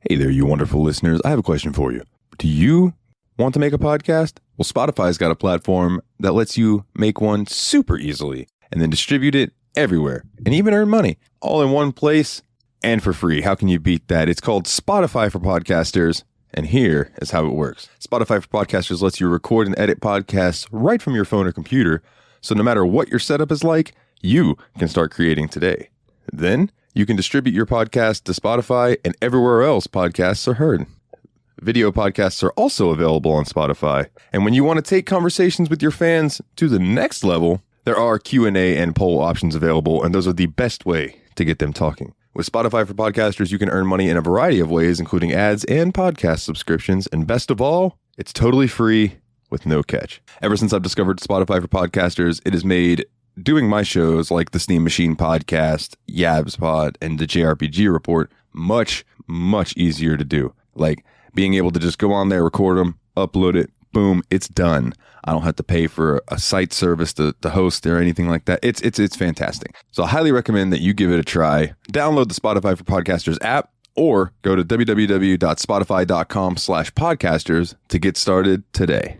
Hey there, you wonderful listeners. I have a question for you. Do you want to make a podcast? Well, Spotify's got a platform that lets you make one super easily and then distribute it everywhere and even earn money all in one place and for free. How can you beat that? It's called Spotify for Podcasters, and here is how it works. Spotify for Podcasters lets you record and edit podcasts right from your phone or computer, so no matter what your setup is like, you can start creating today. Then you can distribute your podcast to Spotify and everywhere else podcasts are heard. Video podcasts are also available on Spotify. And when you want to take conversations with your fans to the next level, there are Q&A and poll options available, and those are the best way to get them talking. With Spotify for Podcasters, you can earn money in a variety of ways, including ads and podcast subscriptions. And best of all, it's totally free with no catch. Ever since I've discovered Spotify for Podcasters, it has made doing my shows like the Steam Machine Podcast, Yabs Pod, and the JRPG Report much, much easier to do. Like being able to just go on there, record them, upload it, boom, it's done. I don't have to pay for a site service to host or anything like that. It's fantastic. So I highly recommend that you give it a try. Download the Spotify for Podcasters app or go to www.spotify.com/podcasters to get started today.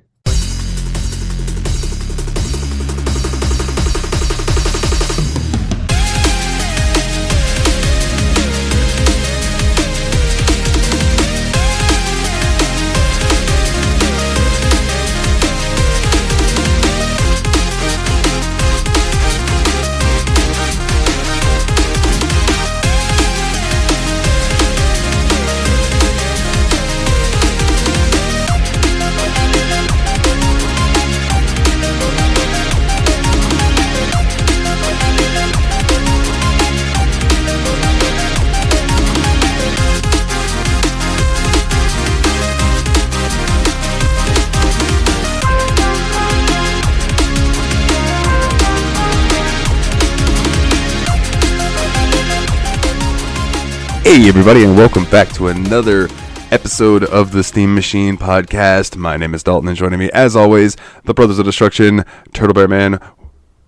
Hey everybody, and welcome back to another episode of the Steam Machine Podcast. My name is Dalton, and joining me, as always, the Brothers of Destruction, Turtle Bear Man,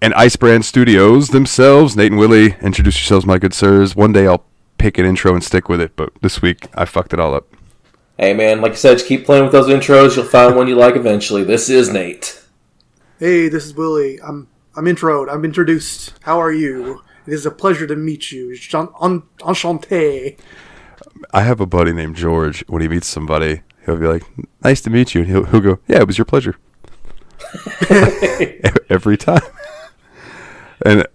and Ice Brand Studios themselves, Nate and Willie. Introduce yourselves, my good sirs. One day I'll pick an intro and stick with it, but this week I fucked it all up. Hey man, like I said, just keep playing with those intros. You'll find one you like eventually. This is Nate. Hey, this is Willie. I'm introed. I'm introduced. How are you? It is a pleasure to meet you. Enchanté. I have a buddy named George. When he meets somebody, he'll be like, "Nice to meet you," and he'll go, "Yeah, it was your pleasure." Every time.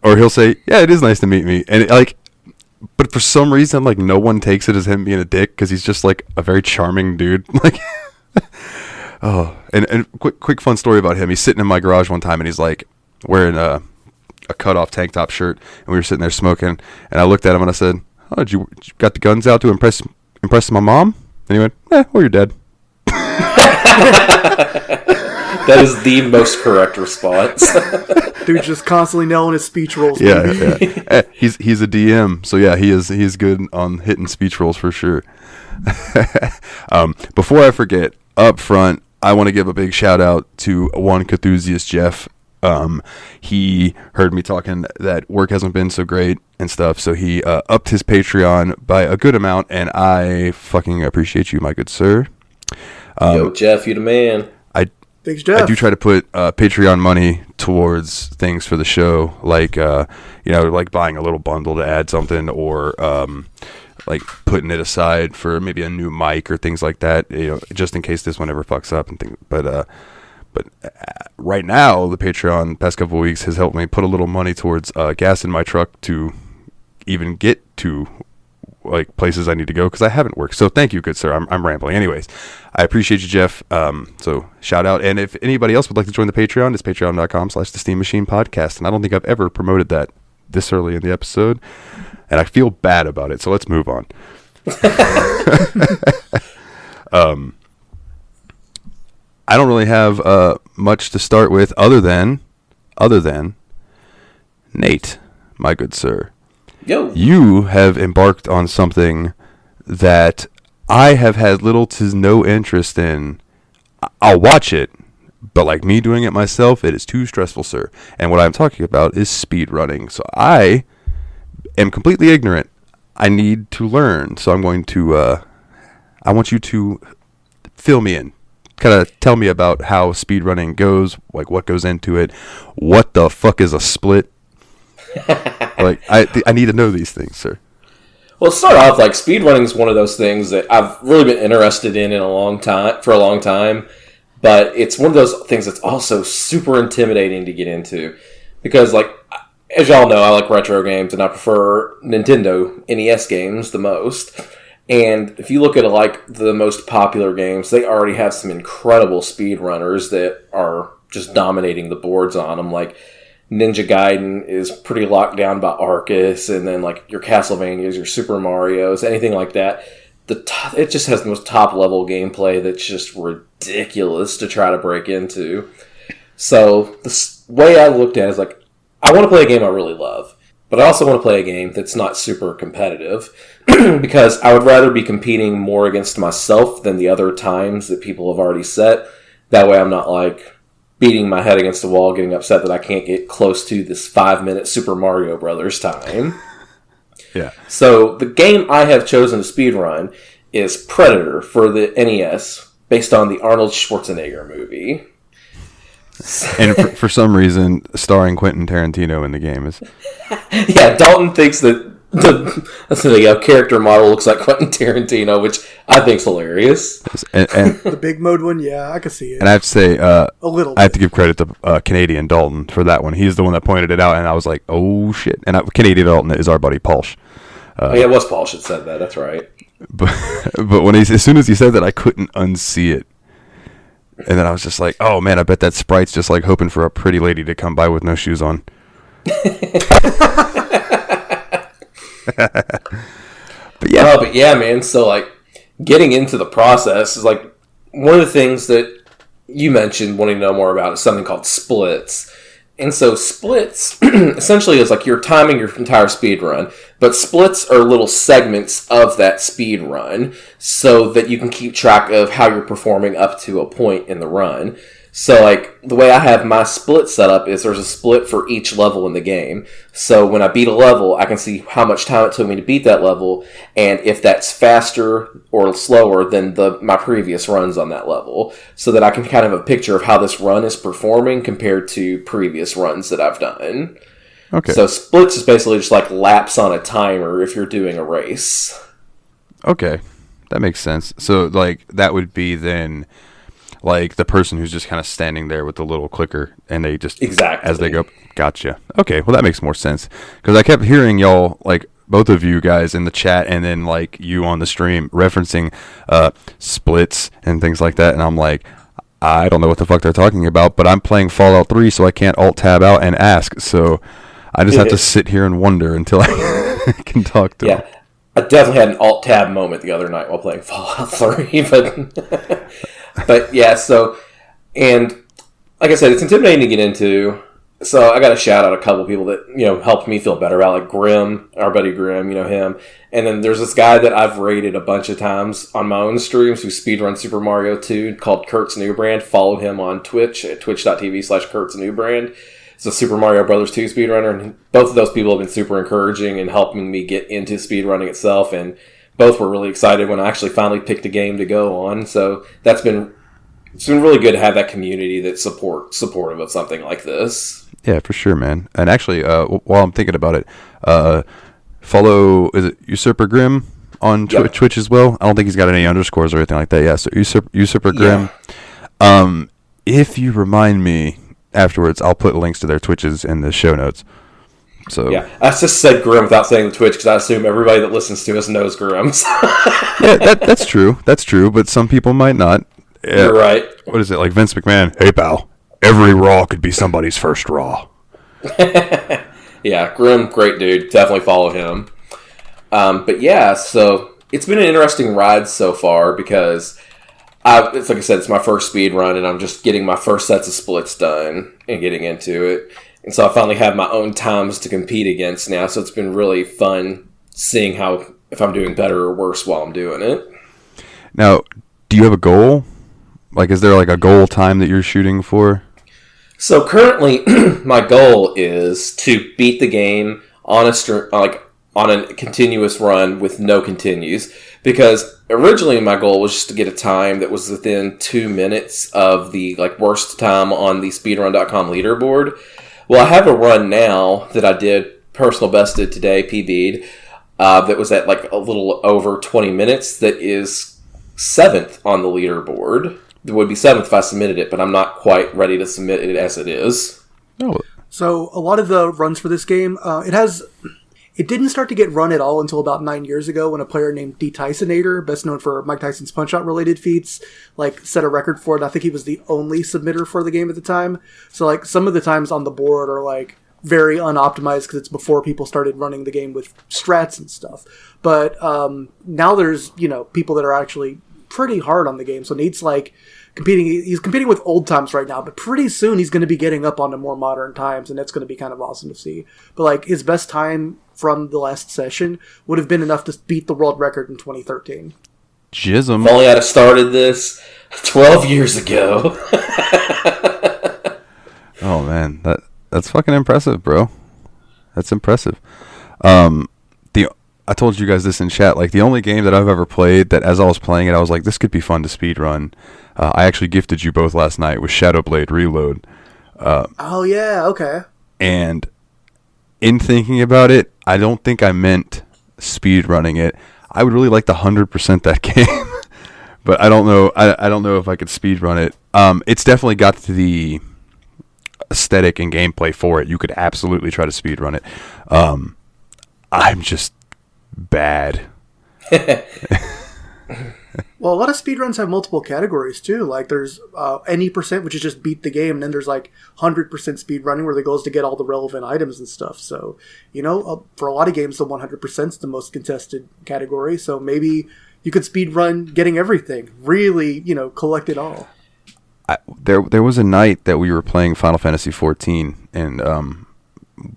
Or he'll say, "Yeah, it is nice to meet me," and but for some reason, no one takes it as him being a dick because he's just a very charming dude. And quick fun story about him. He's sitting in my garage one time and he's wearing a cut-off tank top shirt, and we were sitting there smoking, and I looked at him and I said, "Oh, did you got the guns out to impress my mom?" And he went, "Or you're dead." That is the most correct response. Dude's just constantly nailing his speech rolls. Yeah. He's a DM, so yeah, he is good on hitting speech rolls for sure. Before I forget, up front, I want to give a big shout out to one Cthusiast Jeff. He heard me talking that work hasn't been so great and stuff, so he upped his Patreon by a good amount, and I fucking appreciate you, my good sir. Yo, Jeff, you the man. Thanks, Jeff. I do try to put Patreon money towards things for the show, like buying a little bundle to add something, or putting it aside for maybe a new mic or things like that, just in case this one ever fucks up and things. But right now, the Patreon past couple of weeks has helped me put a little money towards gas in my truck to even get to places I need to go, because I haven't worked. So thank you, good sir. I'm rambling. Anyways, I appreciate you, Jeff. So shout out. And if anybody else would like to join the Patreon, it's patreon.com/the Steam Machine Podcast. And I don't think I've ever promoted that this early in the episode, and I feel bad about it. So let's move on. I don't really have much to start with other than Nate, my good sir. Yo. You have embarked on something that I have had little to no interest in. I'll watch it, but me doing it myself, it is too stressful, sir. And what I'm talking about is speed running. So I am completely ignorant. I need to learn. So I'm going to I want you to fill me in. Kind of tell me about how speedrunning goes, like what goes into it. What the fuck is a split? Like, I need to know these things, sir. Well, to start off, like, speedrunning is one of those things that I've really been interested in a long time, but it's one of those things that's also super intimidating to get into, because, like, as y'all know, I like retro games, and I prefer Nintendo NES games the most. And if you look at, like, the most popular games, they already have some incredible speedrunners that are just dominating the boards on them. Like, Ninja Gaiden is pretty locked down by Arcus, and then, like, your Castlevanias, your Super Marios, anything like that. It just has the most top-level gameplay that's just ridiculous to try to break into. So, the way I looked at it is, like, I want to play a game I really love, but I also want to play a game that's not super competitive, because I would rather be competing more against myself than the other times that people have already set. That way I'm not, like, beating my head against the wall, getting upset that I can't get close to this 5-minute Super Mario Brothers time. Yeah. So the game I have chosen to speedrun is Predator for the NES, based on the Arnold Schwarzenegger movie. And for some reason, starring Quentin Tarantino in the game is... Yeah, Dalton thinks that the character model looks like Quentin Tarantino, which I think's hilarious. And The big mode one, yeah, I can see it. and I have to say, A little I have to give credit to Canadian Dalton for that one. He's the one that pointed it out, and I was like, oh shit. And Canadian Dalton is our buddy Paulsh. Oh yeah, it was Paul that said that. That's right. But when as soon as he said that, I couldn't unsee it. And then I was just like, oh man, I bet that sprite's just like hoping for a pretty lady to come by with no shoes on. But yeah, man. So, like, getting into the process is, like, one of the things that you mentioned wanting to know more about is something called splits. And so splits essentially is like you're timing your entire speed run, but splits are little segments of that speed run so that you can keep track of how you're performing up to a point in the run. So, like, the way I have my split set up is there's a split for each level in the game. So when I beat a level, I can see how much time it took me to beat that level, and if that's faster or slower than my previous runs on that level, so that I can kind of have a picture of how this run is performing compared to previous runs that I've done. Okay. So splits is basically just like laps on a timer if you're doing a race. Okay. That makes sense. So, like, that would be then... like the person who's just kind of standing there with the little clicker, and they just exactly as they go. Gotcha. Okay, well that makes more sense because I kept hearing y'all, like both of you guys in the chat, and then like you on the stream referencing splits and things like that, and I'm like, I don't know what the fuck they're talking about, but I'm playing Fallout 3, so I can't alt tab out and ask. So I just have to sit here and wonder until I can talk to them. I definitely had an alt tab moment the other night while playing Fallout 3, but. But yeah, so, and like I said, it's intimidating to get into. So I got to shout out a couple people that, you know, helped me feel better about, like Grim, our buddy Grim, you know him. And then there's this guy that I've rated a bunch of times on my own streams who speedrun Super Mario 2 called Kurt's Newbrand. Follow him on Twitch at twitch.tv/Kurt's Newbrand. It's a Super Mario Brothers 2 speedrunner. And both of those people have been super encouraging and helping me get into speedrunning itself. And both were really excited when I actually finally picked a game to go on. So it's been really good to have that community that's supportive of something like this. Yeah, for sure, man. And actually, while I'm thinking about it, follow, is it Usurper Grim on Twitch as well? I don't think he's got any underscores or anything like that. Yeah, so Usurper Grim. Yeah. If you remind me afterwards, I'll put links to their Twitches in the show notes. So yeah, I just said Grim without saying the Twitch because I assume everybody that listens to us knows Grims. Yeah, that's true. That's true, but some people might not. You're right. What is it, like Vince McMahon? Hey, pal, every Raw could be somebody's first Raw. Yeah, Grim, great dude. Definitely follow him. But yeah, so it's been an interesting ride so far because it's like I said, it's my first speed run, and I'm just getting my first sets of splits done and getting into it. And so I finally have my own times to compete against now, so it's been really fun seeing if I'm doing better or worse while I'm doing it. Now, do you have a goal? Like, is there like a goal time that you're shooting for? So currently, my goal is to beat the game on a stream, like on a continuous run with no continues. Because originally my goal was just to get a time that was within 2 minutes of the worst time on the speedrun.com leaderboard. Well, I have a run now that I did, personal bested today, PB'd, that was at a little over 20 minutes that is 7th on the leaderboard. It would be 7th if I submitted it, but I'm not quite ready to submit it as it is. Oh. So a lot of the runs for this game, it didn't start to get run at all until about 9 years ago when a player named D. Tysonator, best known for Mike Tyson's Punch-Out related feats, set a record for it. I think he was the only submitter for the game at the time. So some of the times on the board are very unoptimized because it's before people started running the game with strats and stuff. But now there's, people that are actually pretty hard on the game. So Nate's he's competing with old times right now, but pretty soon he's going to be getting up onto more modern times, and that's going to be kind of awesome to see. But his best time from the last session would have been enough to beat the world record in 2013. Jism. If only I'd have started this 12 years ago. Oh man, that's fucking impressive, bro. That's impressive. I told you guys this in chat. The only game that I've ever played that, as I was playing it, I was like, this could be fun to speedrun. I actually gifted you both last night with Shadowblade Reload. Oh yeah, okay. And in thinking about it, I don't think I meant speedrunning it. I would really like to 100% that game, but I don't know. I don't know if I could speedrun it. It's definitely got the aesthetic and gameplay for it. You could absolutely try to speedrun it. I'm just bad. Well, a lot of speedruns have multiple categories too. There's any percent, which is just beat the game, and then there's 100% speedrunning where the goal is to get all the relevant items and stuff. So, for a lot of games, the 100% is the most contested category. So maybe you could speedrun getting everything, really, collect it all. There was a night that we were playing Final Fantasy XIV, and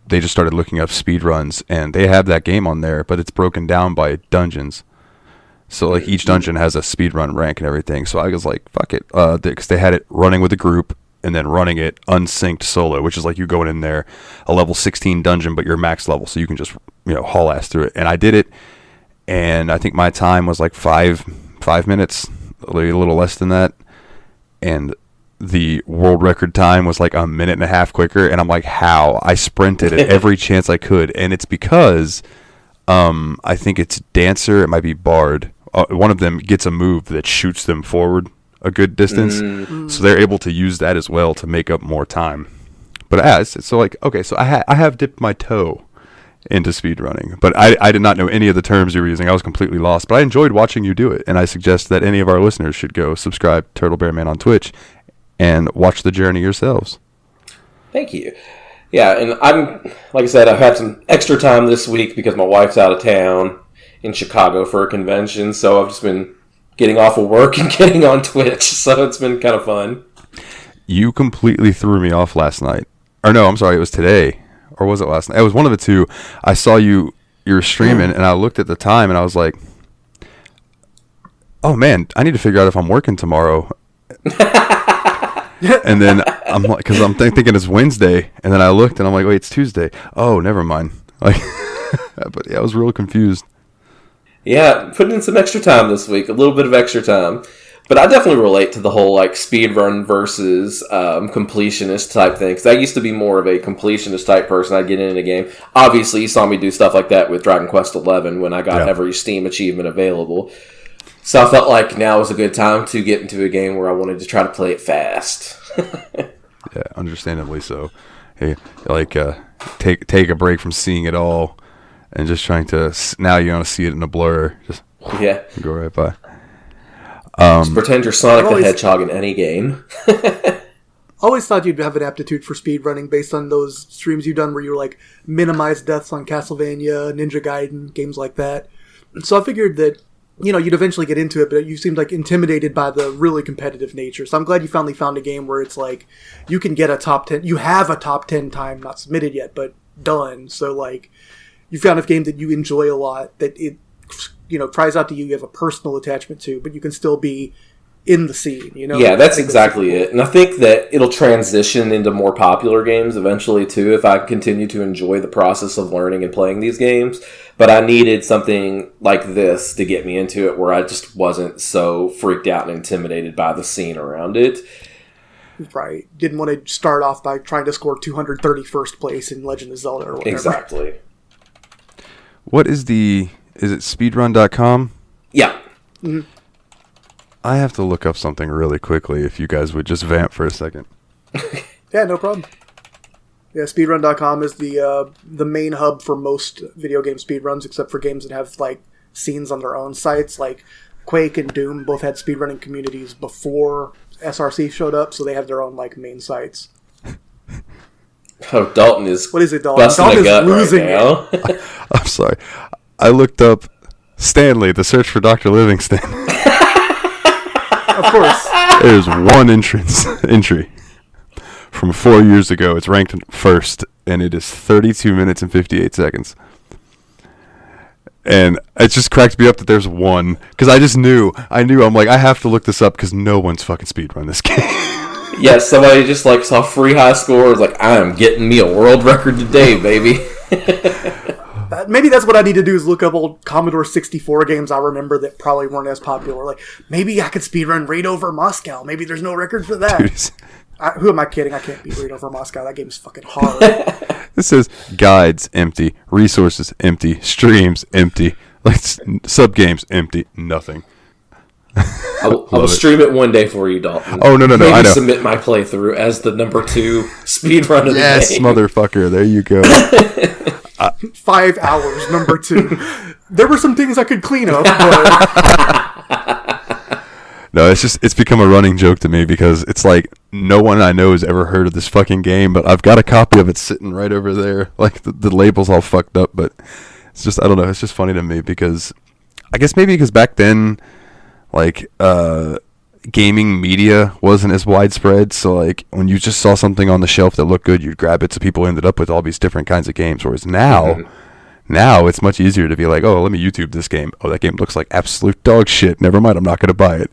they just started looking up speedruns, and they have that game on there, but it's broken down by dungeons. So each dungeon has a speedrun rank and everything. So I was like, fuck it. Because they had it running with a group and then running it unsynced solo, which is you going in there, a level 16 dungeon, but you're max level. So you can just, haul ass through it. And I did it. And I think my time was 5 minutes, a little less than that. And the world record time was 1.5 minutes quicker. And I'm like, how? I sprinted at every chance I could. And it's because I think it's Dancer. It might be Bard. One of them gets a move that shoots them forward a good distance, so they're able to use that as well to make up more time. But okay, so I have dipped my toe into speedrunning, but I did not know any of the terms you were using. I was completely lost, but I enjoyed watching you do it, and I suggest that any of our listeners should go subscribe to Turtle Bear Man on Twitch and watch the journey yourselves. Thank you. Yeah, and like I said, I've had some extra time this week because my wife's out of town in Chicago for a convention, so I've just been getting off of work and getting on Twitch, so it's been kind of fun. You completely threw me off last night. Or no, I'm sorry, it was today. Or was it last night? It was one of the two. I saw you were streaming, and I looked at the time, and I was like, oh man, I need to figure out if I'm working tomorrow. And then I'm like, because I'm thinking it's Wednesday, and then I looked, and I'm like, wait, it's Tuesday. Oh, never mind. But yeah, I was real confused. Yeah, putting in some extra time this week, a little bit of extra time. But I definitely relate to the whole speedrun versus completionist type thing, because I used to be more of a completionist type person. I'd get in a game. Obviously, you saw me do stuff like that with Dragon Quest XI when I got every Steam achievement available. So I felt like now was a good time to get into a game where I wanted to try to play it fast. Yeah, understandably so. Hey, take a break from seeing it all and just trying to, now you want to see it in a blur. Just go right by. Just pretend you're Sonic the Hedgehog in any game. Always thought you'd have an aptitude for speedrunning based on those streams you've done where you were minimize deaths on Castlevania, Ninja Gaiden, games like that. So I figured that you'd eventually get into it, but you seemed intimidated by the really competitive nature. So I'm glad you finally found a game where it's you can get a top 10. You have a top 10 time, not submitted yet, but done. So you found a game that you enjoy a lot, that it cries out to you, you have a personal attachment to, but you can still be in the scene, you know? Yeah, that's exactly it. And I think that it'll transition into more popular games eventually, too, if I continue to enjoy the process of learning and playing these games. But I needed something like this to get me into it where I just wasn't so freaked out and intimidated by the scene around it. Right. Didn't want to start off by trying to score 231st place in Legend of Zelda or whatever. Exactly. What is it speedrun.com? Yeah. Mm-hmm. I have to look up something really quickly if you guys would just vamp for a second. Yeah, no problem. Yeah, speedrun.com is the main hub for most video game speedruns, except for games that have like scenes on their own sites. Like Quake and Doom both had speedrunning communities before SRC showed up, so they have their own like main sites. Oh, Dalton is what is it, Dalton? busting Dalton a gut is losing right now. I'm sorry. I looked up Stanley, the search for Dr. Livingston. Of course. There's one entry from 4 years ago. It's ranked first, and it is 32 minutes and 58 seconds. And it just cracked me up that there's one, because I knew, I'm like, I have to look this up, because no one's fucking speedrun this game. Yeah, somebody just like saw free high score, was like, I am getting me a world record today, baby. Maybe that's what I need to do is look up old Commodore 64 games I remember that probably weren't as popular. Like, maybe I could speedrun Raid Over Moscow. Maybe there's no record for that. Dude, Who am I kidding? I can't beat Raid Over Moscow. That game's fucking hard. this says guides empty, resources empty, streams empty, like sub-games empty, nothing. I will stream it one day for you, Dalton. Oh, no, Maybe I know. Submit my playthrough as the number 2 speedrun of the Yes, game. motherfucker, there you go. 5 hours, number 2. There were some things I could clean up, but... No, it's become a running joke to me because it's like no one I know has ever heard of this fucking game, but I've got a copy of it sitting right over there. Like the label's all fucked up, but it's just, I don't know, it's just funny to me because I guess maybe because back then, like, gaming media wasn't as widespread, so like when you just saw something on the shelf that looked good, you'd grab it, so people ended up with all these different kinds of games, whereas now it's much easier to be like, oh, let me YouTube this game. Oh, that game looks like absolute dog shit. Never mind, I'm not going to buy it.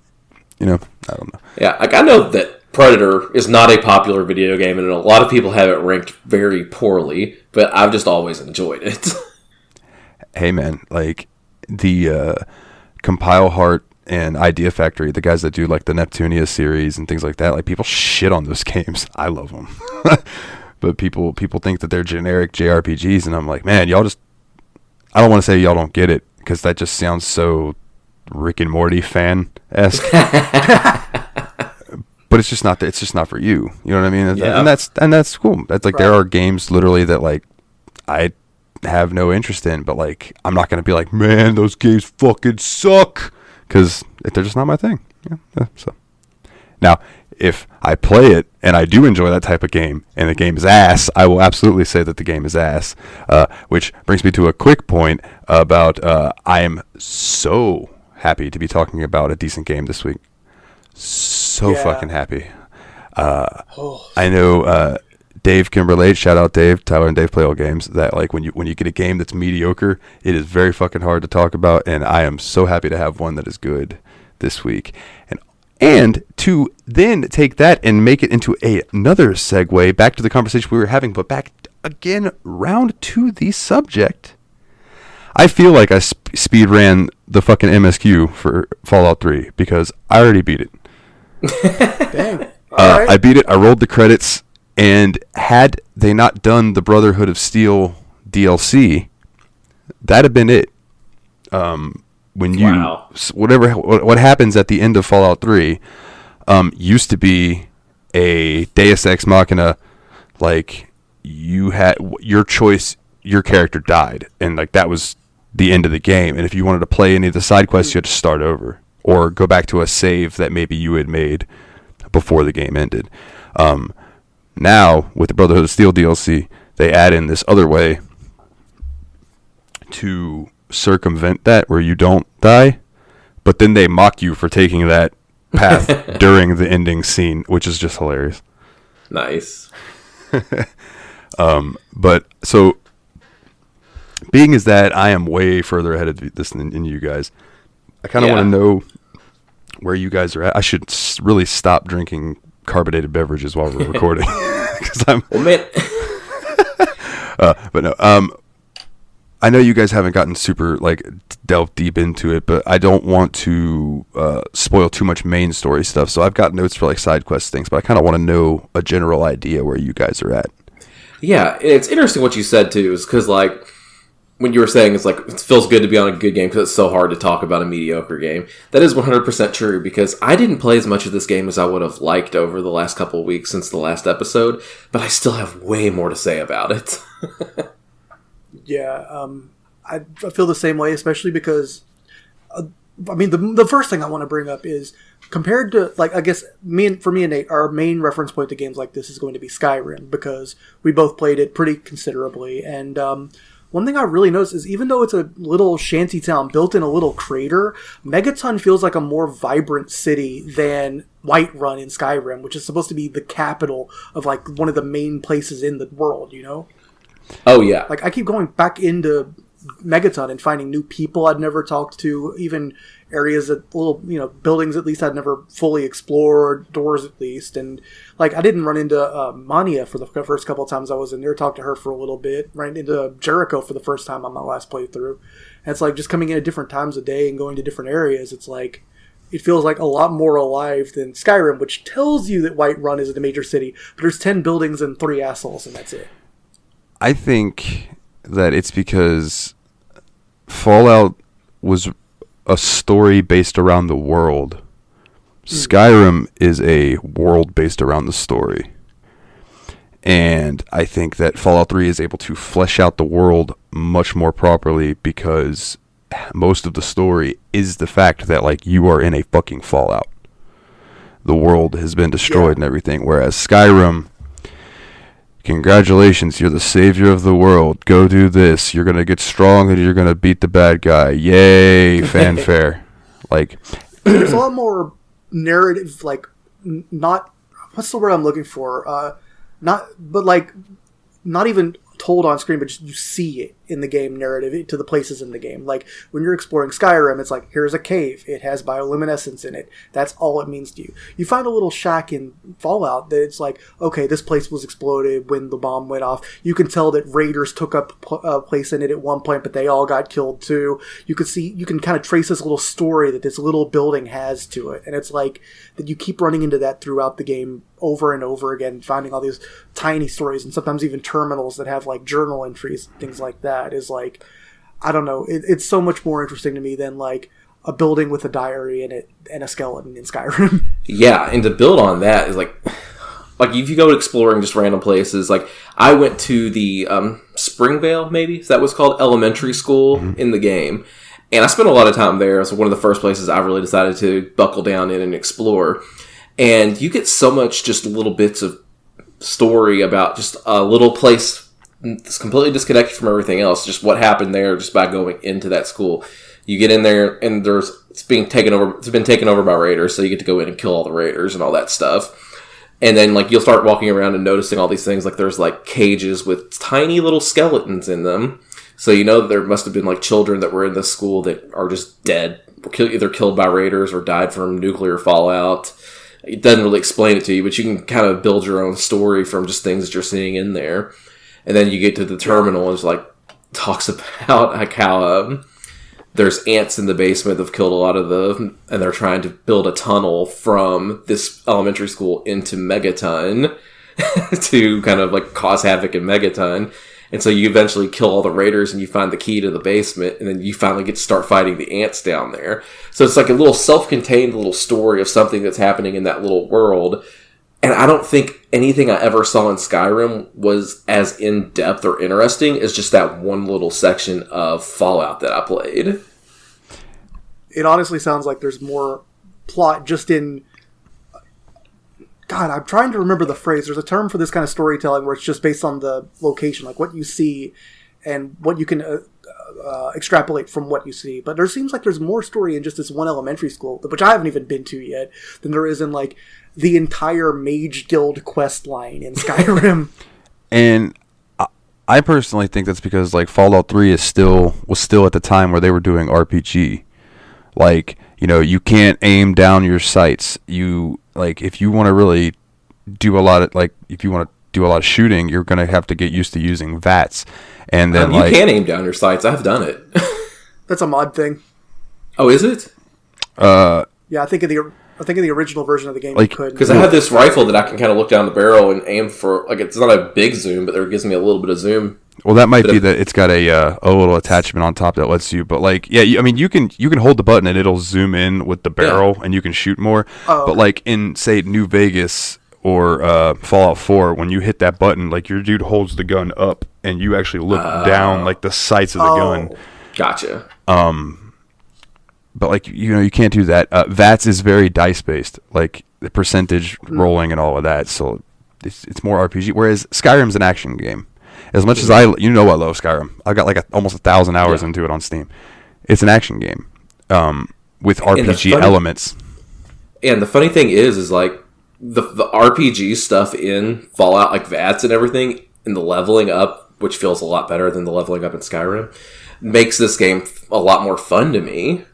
You know, I don't know. Yeah, like I know that Predator is not a popular video game, and a lot of people have it ranked very poorly, but I've just always enjoyed it. Hey, man, like the Compile Heart and Idea Factory, the guys that do like the Neptunia series and things like that, like people shit on those games. I love them. But people think that they're generic JRPGs, and I'm like, man, y'all just, I don't want to say y'all don't get it, because that just sounds so Rick and Morty fan-esque. But it's just not for you. You know what I mean? Yeah. And that's cool. That's like, right. There are games literally that like I have no interest in, but like I'm not going to be like, man, those games fucking suck, because they're just not my thing. Yeah, so now, if I play it and I do enjoy that type of game and the game is ass, I will absolutely say that the game is ass. Which brings me to a quick point about I am so happy to be talking about a decent game this week. So fucking happy. I know Dave can relate. Shout out Dave. Tyler and Dave play all games. That like when you get a game that's mediocre, it is very fucking hard to talk about, and I am so happy to have one that is good this week. And to then take that and make it into another segue back to the conversation we were having, but back again round to the subject. I feel like I speed ran the fucking MSQ for Fallout 3 because I already beat it. Dang. Right. I beat it. I rolled the credits, and had they not done the Brotherhood of Steel DLC, that'd have been it. When you what happens at the end of Fallout 3 used to be a Deus Ex Machina, like you had your choice, your character died, and like that was the end of the game. And if you wanted to play any of the side quests, you had to start over or go back to a save that maybe you had made before the game ended. Now with the Brotherhood of Steel DLC, they add in this other way to circumvent that, where you don't die, but then they mock you for taking that path during the ending scene, which is just hilarious. Nice. But so being is that I am way further ahead of this than you guys, I kind of want to know where you guys are at. I should really stop drinking carbonated beverages while we're recording because I'm. Well, man. But no. I know you guys haven't gotten super delved deep into it, but I don't want to spoil too much main story stuff. So I've got notes for side quest things, but I kind of want to know a general idea where you guys are at. Yeah, it's interesting what you said too, is because when you were saying it feels good to be on a good game because it's so hard to talk about a mediocre game. That is 100% true because I didn't play as much of this game as I would have liked over the last couple of weeks since the last episode, but I still have way more to say about it. Yeah, I feel the same way, especially because, the first thing I want to bring up is, compared to, I guess, for me and Nate, our main reference point to games like this is going to be Skyrim, because we both played it pretty considerably, and one thing I really noticed is even though it's a little shanty town built in a little crater, Megaton feels like a more vibrant city than Whiterun in Skyrim, which is supposed to be the capital of, one of the main places in the world, you know? Oh, yeah. I keep going back into Megaton and finding new people I'd never talked to, even areas that little, buildings at least I'd never fully explored, doors at least. And, I didn't run into Mania for the first couple of times I was in there, talked to her for a little bit, ran into Jericho for the first time on my last playthrough. And it's just coming in at different times of day and going to different areas. It's it feels a lot more alive than Skyrim, which tells you that Whiterun is a major city, but there's 10 buildings and 3 assholes, and that's it. I think that it's because Fallout was a story based around the world. Skyrim is a world based around the story. And I think that Fallout 3 is able to flesh out the world much more properly because most of the story is the fact that you are in a fucking Fallout. The world has been destroyed and everything, whereas Skyrim, congratulations, you're the savior of the world. Go do this. You're going to get strong and you're going to beat the bad guy. Yay, fanfare. There's a lot more narrative, not, what's the word I'm looking for? Not even told on screen, but just you see it in the game narrative to the places in the game. When you're exploring Skyrim, it's here's a cave. It has bioluminescence in it. That's all it means to you. You find a little shack in Fallout that it's okay, this place was exploded when the bomb went off. You can tell that raiders took up a place in it at one point, but they all got killed too. You can kind of trace this little story that this little building has to it. And it's that you keep running into that throughout the game over and over again, finding all these tiny stories and sometimes even terminals that have journal entries, things like that. Is I don't know, it's so much more interesting to me than a building with a diary in it and a skeleton in Skyrim. Yeah, and to build on that is if you go exploring just random places, I went to the Springvale, maybe is that what's called, elementary school in the game, and I spent a lot of time there. It's one of the first places I really decided to buckle down in and explore. And you get so much just little bits of story about just a little place that's completely disconnected from everything else. Just what happened there just by going into that school. You get in there and it's been taken over by raiders, so you get to go in and kill all the raiders and all that stuff. And then you'll start walking around and noticing all these things, there's cages with tiny little skeletons in them. So that there must have been children that were in this school that are just dead, either killed by raiders or died from nuclear fallout. It doesn't really explain it to you, but you can kind of build your own story from just things that you're seeing in there. And then you get to the terminal and it's talks about how there's ants in the basement that have killed a lot of them, and they're trying to build a tunnel from this elementary school into Megaton to kind of cause havoc in Megaton. And so you eventually kill all the raiders and you find the key to the basement, and then you finally get to start fighting the ants down there. So it's a little self-contained little story of something that's happening in that little world. And I don't think anything I ever saw in Skyrim was as in-depth or interesting as just that one little section of Fallout that I played. It honestly sounds like there's more plot just in... God, I'm trying to remember the phrase. There's a term for this kind of storytelling where it's just based on the location, what you see and what you can extrapolate from what you see. But there seems like there's more story in just this one elementary school, which I haven't even been to yet, than there is in the entire Mage Guild quest line in Skyrim. And I personally think that's because Fallout 3 was still at the time where they were doing RPG. you can't aim down your sights. You like if you want to really do a lot of if you want to do a lot of shooting, you're gonna have to get used to using VATS. And then you can aim down your sights. I've done it. That's a mod thing. Oh, is it? Yeah, I think in the original version of the game you could. Because I have this rifle that I can kind of look down the barrel and aim for, it's not a big zoom, but it gives me a little bit of zoom. Well, that might be that it's got a little attachment on top that lets you. But you can hold the button and it'll zoom in with the barrel and you can shoot more. Oh, okay. But in say New Vegas or Fallout 4, when you hit that button, your dude holds the gun up and you actually look down the sights of the gun. Gotcha. But you can't do that. VATS is very dice based, the percentage rolling and all of that. So it's more RPG. Whereas Skyrim's an action game. As much as I love Skyrim, I got almost 1,000 hours into it on Steam. It's an action game with RPG elements. And the funny thing is the RPG stuff in Fallout, VATS and everything, and the leveling up, which feels a lot better than the leveling up in Skyrim, makes this game a lot more fun to me.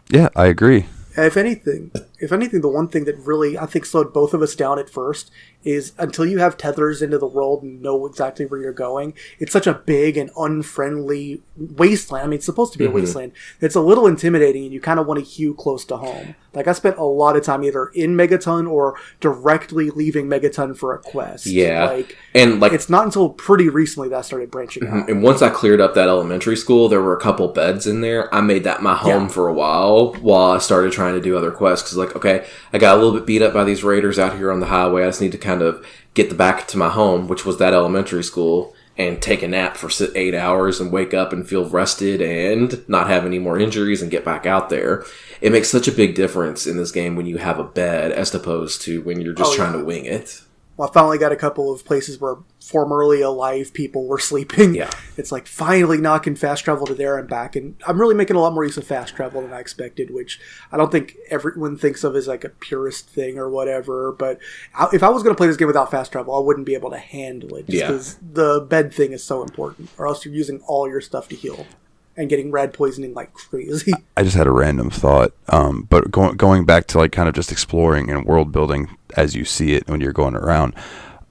Yeah, I agree. If anything, the one thing that really, I think, slowed both of us down at first is until you have tethers into the world and know exactly where you're going, it's such a big and unfriendly wasteland. I mean, it's supposed to be a wasteland. It's a little intimidating, and you kind of want to hew close to home. I spent a lot of time either in Megaton or directly leaving Megaton for a quest. Yeah. It's not until pretty recently that I started branching out. And once I cleared up that elementary school, there were a couple beds in there. I made that my home for a while I started trying to do other quests. Because, okay, I got a little bit beat up by these raiders out here on the highway. I just need to kind of get back to my home, which was that elementary school, and take a nap for 8 hours and wake up and feel rested and not have any more injuries and get back out there. It makes such a big difference in this game when you have a bed as opposed to when you're just trying to wing it. Well, I finally got a couple of places where formerly alive people were sleeping. Yeah. It's finally knocking fast travel to there and back. And I'm really making a lot more use of fast travel than I expected, which I don't think everyone thinks of as a purist thing or whatever. But if I was going to play this game without fast travel, I wouldn't be able to handle it. Just because the bed thing is so important. Or else you're using all your stuff to heal and getting rad poisoning like crazy. I just had a random thought, but going back to kind of just exploring and world building as you see it when you're going around.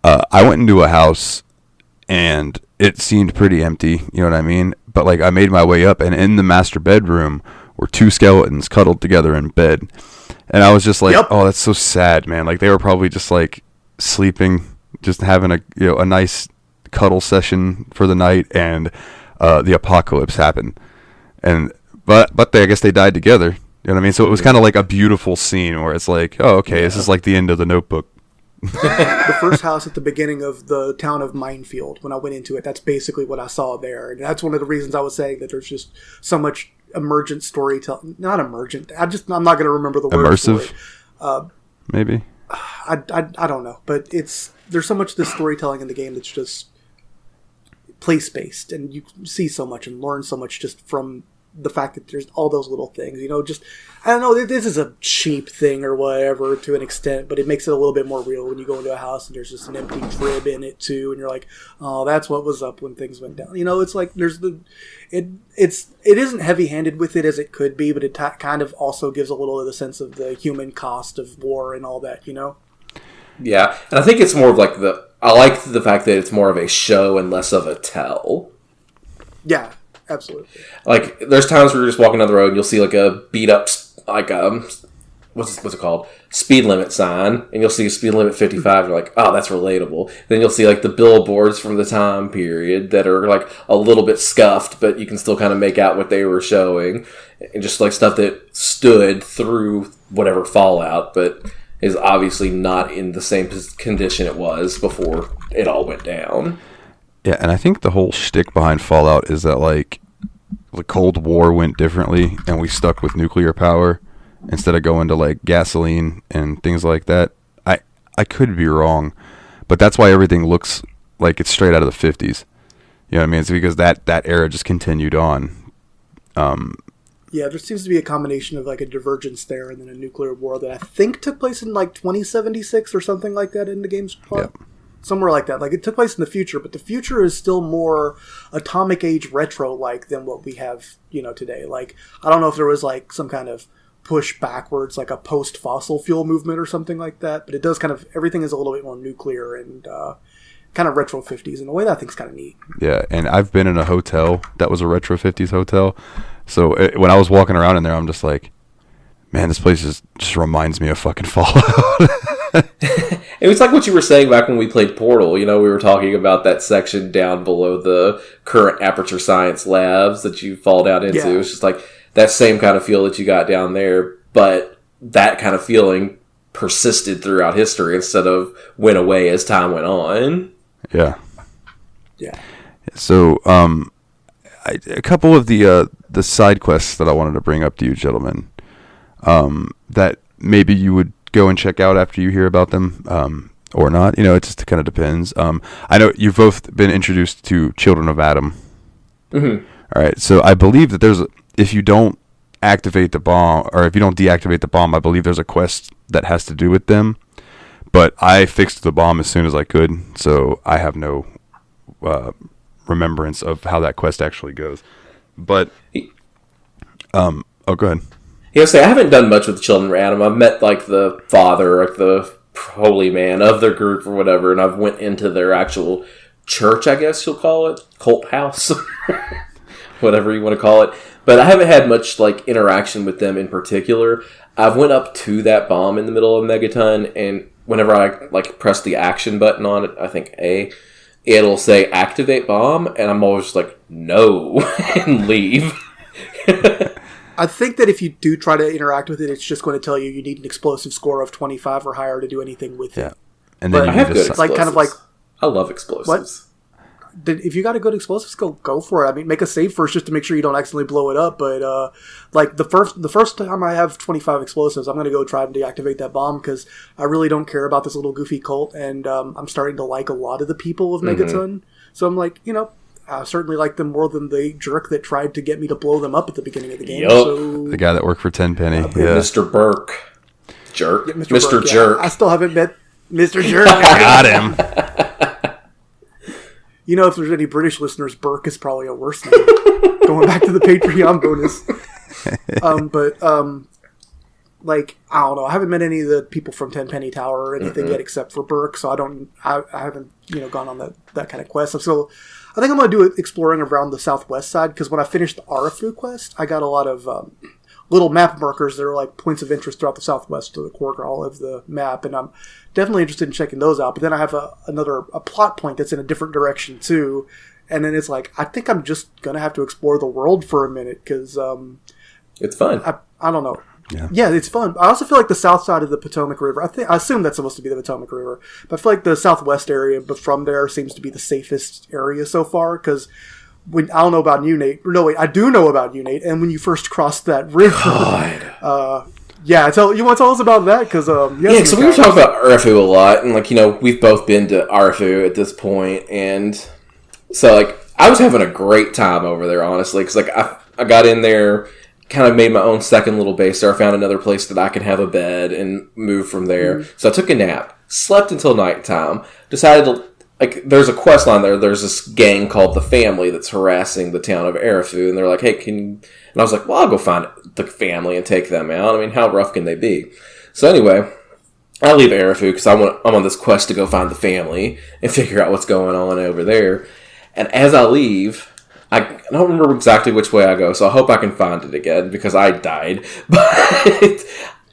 I went into a house and it seemed pretty empty, you know what I mean? But I made my way up, and in the master bedroom were two skeletons cuddled together in bed, and I was just oh, that's so sad, man. They were probably just sleeping, just having a nice cuddle session for the night, and the apocalypse happened, but I guess they died together. You know what I mean? So it was kind of a beautiful scene where it's oh, okay, this is the end of the Notebook. The first house at the beginning of the town of Minefield, when I went into it, that's basically what I saw there, and that's one of the reasons I was saying that there's just so much emergent storytelling. Not emergent. I'm not going to remember the word. Immersive. Maybe. I don't know, but there's so much of this storytelling in the game that's just place-based, and you see so much and learn so much just from the fact that there's all those little things, I don't know, this is a cheap thing or whatever to an extent, but it makes it a little bit more real when you go into a house and there's just an empty crib in it too, and you're oh, that's what was up when things went down. It's there's it isn't heavy-handed with it as it could be, but it kind of also gives a little of the sense of the human cost of war and all that, Yeah, and I think it's more of I like the fact that it's more of a show and less of a tell. Yeah, absolutely. There's times where you're just walking down the road and you'll see a beat up, what's it called? Speed limit sign, and you'll see speed limit 55. You're oh, that's relatable. Then you'll see the billboards from the time period that are a little bit scuffed, but you can still kind of make out what they were showing, and just stuff that stood through whatever Fallout, but is obviously not in the same condition it was before it all went down. Yeah, and I think the whole shtick behind Fallout is that the Cold War went differently, and we stuck with nuclear power instead of going to gasoline and things like that. I could be wrong, but that's why everything looks like it's straight out of the 50s. You know what I mean? It's because that era just continued on. Yeah, there seems to be a combination of a divergence there and then a nuclear war that I think took place in 2076 or something like that in the game's plot. Yep. Somewhere like that. It took place in the future, but the future is still more atomic age retro-like than what we have, today. I don't know if there was some kind of push backwards like a post-fossil fuel movement or something like that. But it does kind of, everything is a little bit more nuclear and kind of retro 50s in a way that I think is kind of neat. Yeah, and I've been in a hotel that was a retro 50s hotel. So when I was walking around in there, I'm just like, man, this place just reminds me of fucking Fallout. It was like what you were saying back when we played Portal. You know, we were talking about that section down below the current Aperture Science labs that you fall down into. Yeah. It's just like that same kind of feel that you got down there, but that kind of feeling persisted throughout history instead of went away as time went on. Yeah. Yeah. So, a couple of the side quests that I wanted to bring up to you, gentlemen, that maybe you would go and check out after you hear about them, or not. You know, it just kind of depends. I know you've both been introduced to Children of Adam. Mm-hmm. All right. So I believe that if you don't activate the bomb, or if you don't deactivate the bomb, I believe there's a quest that has to do with them. But I fixed the bomb as soon as I could, so I have no remembrance of how that quest actually goes. But, go ahead. Yeah, I haven't done much with the Children of Adam. I've met like the father, like the holy man of their group or whatever, and I've went into their actual church, I guess you'll call it, cult house, whatever you want to call it. But I haven't had much like interaction with them in particular. I've went up to that bomb in the middle of Megaton, and whenever I like press the action button on it, I think A, it'll say activate bomb, and I'm always just like no and leave. I think that if you do try to interact with it, it's just going to tell you need an explosive score of 25 or higher to do anything with it. And then But you I have can good just explosives. like kind of like I love explosives. if you got a good explosives, go for it. I mean, make a save first just to make sure you don't accidentally blow it up. But like the first time I have 25 explosives, I'm going to go try and deactivate that bomb because I really don't care about this little goofy cult, and I'm starting to like a lot of the people of Megaton. So I'm like, I certainly like them more than the jerk that tried to get me to blow them up at the beginning of the game. Yup. So, the guy that worked for Tenpenny. Mr. Burke. Jerk. yeah, Mr. Burke, Jerk. I still haven't met Mr. Jerk. Got him. If there's any British listeners, Burke is probably a worse name. Going back to the Patreon bonus. Like, I don't know. I haven't met any of the people from Tenpenny Tower or anything yet except for Burke, so I haven't, gone on that kind of quest. So I think I'm going to do it exploring around the southwest side, because when I finished the Arafu quest, I got a lot of little map markers that are like points of interest throughout the southwest of the quarter all of the map, and I'm definitely interested in checking those out. But then I have a plot point that's in a different direction too, and then it's like, I think I'm just gonna have to explore the world for a minute because It's fun. I don't know. Yeah. It's fun. I also feel like the south side of the Potomac River, I assume that's supposed to be the Potomac River, but I feel like the southwest area, but from there, seems to be the safest area so far, because I don't know about you, Nate. No, wait, I do know about you, Nate. And when you first crossed that river, you want to tell us about that? Because so we were talking about Arafu a lot, and we've both been to Arafu at this point, and so I was having a great time over there, honestly, because I got in there, kind of made my own second little base there. I found another place that I could have a bed and move from there. So I took a nap, slept until nighttime, decided to. There's a quest line there. There's this gang called the Family that's harassing the town of Arafu, and they're like, "Hey, and I was like, "Well, I'll go find the Family and take them out. I mean, how rough can they be?" So anyway, I leave Arafu because I'm on this quest to go find the Family and figure out what's going on over there. And as I leave, I don't remember exactly which way I go, so I hope I can find it again because I died. But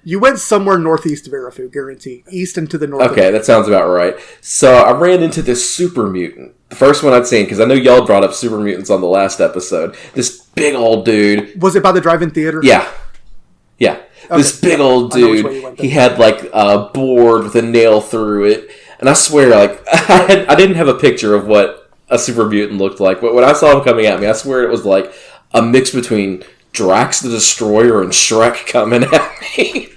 you went somewhere northeast of Arafu, guarantee. East and to the north. Okay, that sounds about right. So I ran into this super mutant. The first one I'd seen, because I know y'all brought up super mutants on the last episode. This big old dude. Was it by the drive-in theater? Yeah. Okay. This big old dude. He had a board with a nail through it. And I swear, I didn't have a picture of what a super mutant looked like. But when I saw him coming at me, I swear it was like a mix between Drax the Destroyer and Shrek coming at me.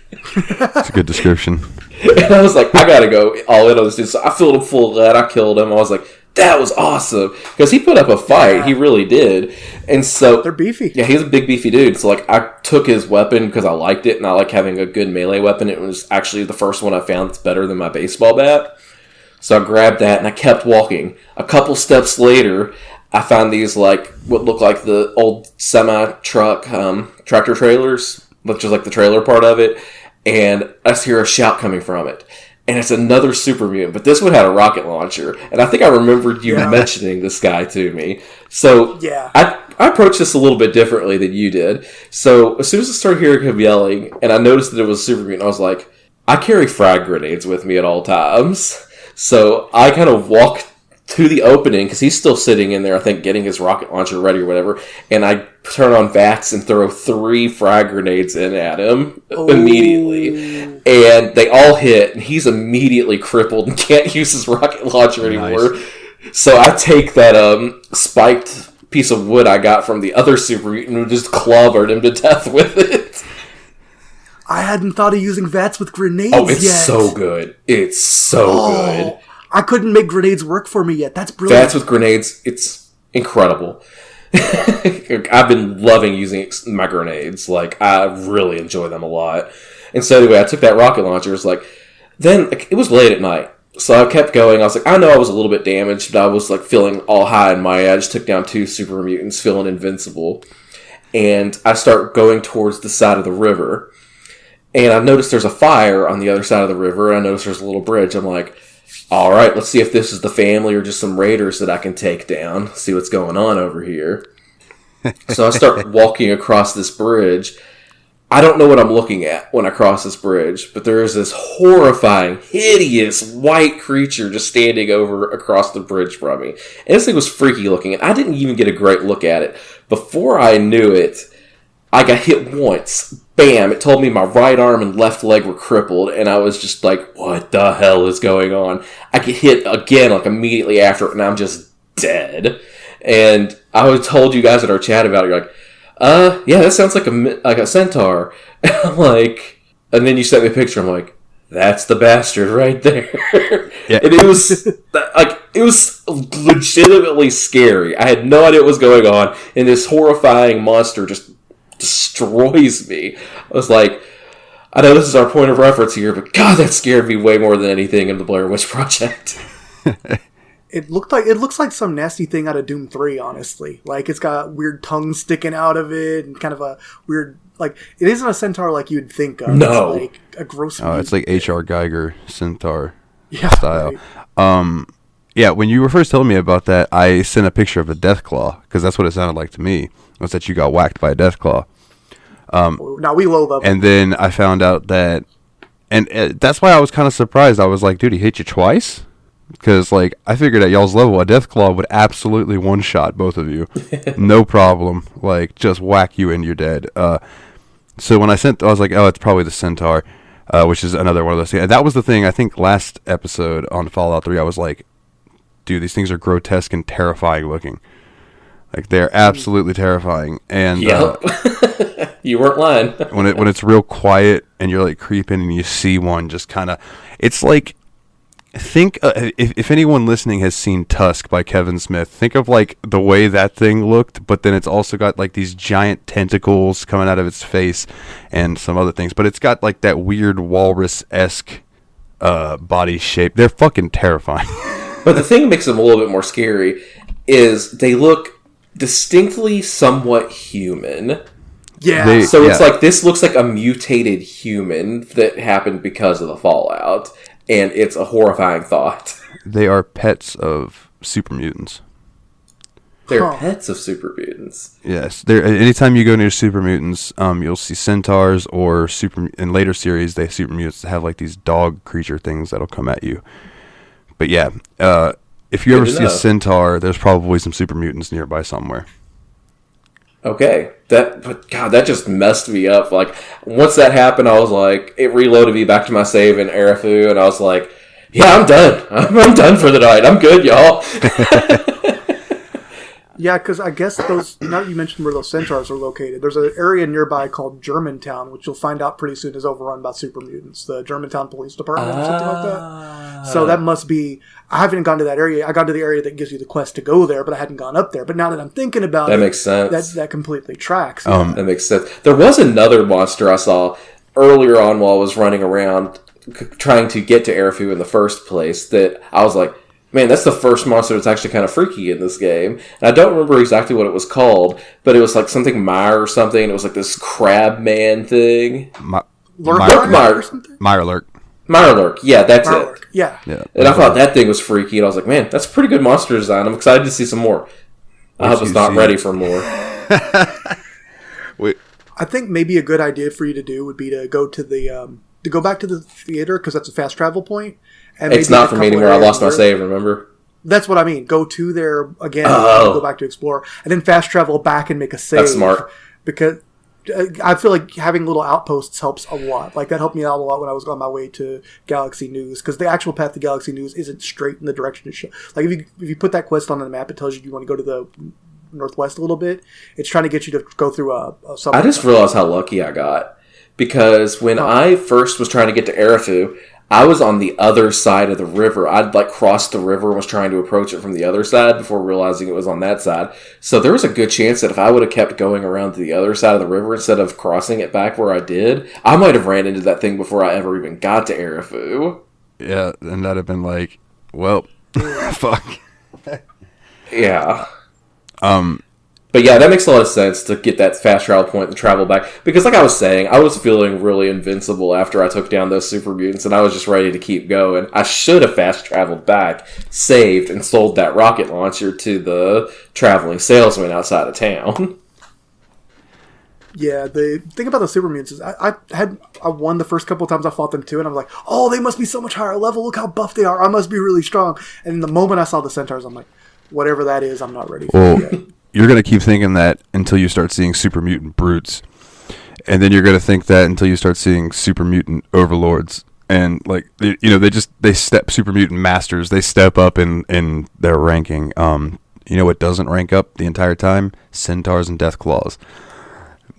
That's a good description. And I was like, I gotta go all in on this dude. So I filled him full of lead. I killed him. I was like, that was awesome. Because he put up a fight. Yeah. He really did. And so they're beefy. Yeah, he's a big beefy dude. So I took his weapon because I liked it and I like having a good melee weapon. It was actually the first one I found that's better than my baseball bat. So I grabbed that and I kept walking. A couple steps later, I found these what look like the old semi-truck tractor trailers which is like the trailer part of it, and I just hear a shout coming from it. And it's another super mutant, but this one had a rocket launcher. And I think I remembered you mentioning this guy to me. So I approached this a little bit differently than you did. So as soon as I started hearing him yelling, and I noticed that it was a super mutant, I was like, I carry frag grenades with me at all times. So I kind of walked to the opening, because he's still sitting in there, I think, getting his rocket launcher ready or whatever, and I turn on VATS and throw 3 frag grenades in at him immediately. And they all hit, and he's immediately crippled and can't use his rocket launcher anymore. Nice. So I take that spiked piece of wood I got from the other super mutant and just clobbered him to death with it. I hadn't thought of using VATS with grenades yet. Oh, it's yet. so good. It's so good. I couldn't make grenades work for me yet. That's brilliant. VATS with grenades, it's incredible. I've been loving using my grenades. Like, I really enjoy them a lot. And so anyway, I took that rocket launcher. It's like, then it was late at night. So I kept going. I was like, I know I was a little bit damaged, but I was like feeling all high and mighty. I just took down 2 super mutants, feeling invincible. And I start going towards the side of the river. And I noticed there's a fire on the other side of the river. And I noticed there's a little bridge. I'm like, all right, let's see if this is the family or just some raiders that I can take down. See what's going on over here. So I start walking across this bridge. I don't know what I'm looking at when I cross this bridge, but there is this horrifying, hideous white creature just standing over across the bridge from me. And this thing was freaky looking, and I didn't even get a great look at it. Before I knew it, I got hit once. Bam! It told me my right arm and left leg were crippled, and I was just like, what the hell is going on? I get hit again, like, immediately after, and I'm just dead. And I told you guys at our chat about it, you're like, yeah, that sounds like a centaur. And I'm like, and then you sent me a picture, I'm like, that's the bastard right there. Yeah. And it was legitimately scary. I had no idea what was going on, and this horrifying monster just destroys me. I was like, I know this is our point of reference here, but God, that scared me way more than anything in the Blair Witch Project. It looks like some nasty thing out of Doom 3, honestly. Like, it's got weird tongues sticking out of it, and kind of a weird, like, it isn't a centaur like you'd think of. No. It's like a gross... Oh, it's like H.R. Geiger centaur style. Right. Yeah, when you were first telling me about that, I sent a picture of a Deathclaw, because that's what it sounded like to me, was that you got whacked by a Deathclaw. Now we low level. And then I found out that, and that's why I was kind of surprised. I was like, dude, he hit you twice? Because, like, I figured at y'all's level, a Deathclaw would absolutely one-shot both of you. No problem. Like, just whack you and you're dead. So when I was like, oh, it's probably the Centaur, which is another one of those things. And that was the thing, I think, last episode on Fallout 3, I was like, dude, these things are grotesque and terrifying looking. Like, they're absolutely terrifying. And yep. You weren't lying. when it's real quiet and you're, like, creeping and you see one just kind of... It's like... Think if anyone listening has seen Tusk by Kevin Smith, think of like the way that thing looked, but then it's also got like these giant tentacles coming out of its face and some other things, but it's got like that weird walrus-esque body shape. They're fucking terrifying. But the thing that makes them a little bit more scary is they look distinctly somewhat human. Yeah. It's like, this looks like a mutated human that happened because of the fallout. And it's a horrifying thought. They are pets of super mutants. They're pets of super mutants. Yes. Anytime you go near super mutants, you'll see centaurs or in later series, they super mutants have like these dog creature things that'll come at you. But yeah, if you ever see a centaur, there's probably some super mutants nearby somewhere. Okay, but God, that just messed me up. Like, once that happened, I was like, it reloaded me back to my save in Arafu, and I was like, yeah, I'm done. I'm done for the night. I'm good, y'all. Yeah, because I guess those, now that you mentioned where those centaurs are located, there's an area nearby called Germantown, which you'll find out pretty soon is overrun by super mutants. The Germantown Police Department or something like that. So that must be, I haven't gone to that area. I got to the area that gives you the quest to go there, but I hadn't gone up there. But now that I'm thinking about that makes sense. That completely tracks. That makes sense. There was another monster I saw earlier on while I was running around trying to get to Arafu in the first place that I was like, Man, that's the first monster that's actually kind of freaky in this game. And I don't remember exactly what it was called, but it was like something Mire or something. It was like this crab man thing. Mire or something? Mirelurk. Mirelurk, yeah, that's Mirelurk. it. Yeah. And I thought that thing was freaky, and I was like, man, that's a pretty good monster design. I'm excited to see some more. I hope it's not ready for more. Wait. I think maybe a good idea for you to do would be to go to the to go back to the theater, because that's a fast travel point. And It's not for me anymore. I lost my save, remember? That's what I mean. Go to there again, Oh. go back to explore, and then fast travel back and make a save. That's smart. Because I feel like having little outposts helps a lot. Like, that helped me out a lot when I was on my way to Galaxy News, because the actual path to Galaxy News isn't straight in the direction it should. Like, if you put that quest on the map, it tells you want to go to the northwest a little bit. It's trying to get you to go through a I just realized how lucky I got. Because when I first was trying to get to Erifu, I was on the other side of the river. I'd like crossed the river and was trying to approach it from the other side before realizing it was on that side. So there was a good chance that if I would have kept going around to the other side of the river instead of crossing it back where I did, I might have ran into that thing before I ever even got to Erifu. Yeah, and that'd have been like, well, fuck. Yeah. But yeah, that makes a lot of sense to get that fast travel point and travel back. Because like I was saying, I was feeling really invincible after I took down those super mutants, and I was just ready to keep going. I should have fast traveled back, saved, and sold that rocket launcher to the traveling salesman outside of town. Yeah, the thing about the super mutants is I won the first couple of times I fought them too, and I'm like, oh, they must be so much higher level. Look how buff they are. I must be really strong. And the moment I saw the centaurs, I'm like, whatever that is, I'm not ready for it yet. You're going to keep thinking that until you start seeing super mutant brutes. And then you're going to think that until you start seeing super mutant overlords. And, like, they step super mutant masters. They step up in their ranking. You know what doesn't rank up the entire time? Centaurs and Deathclaws.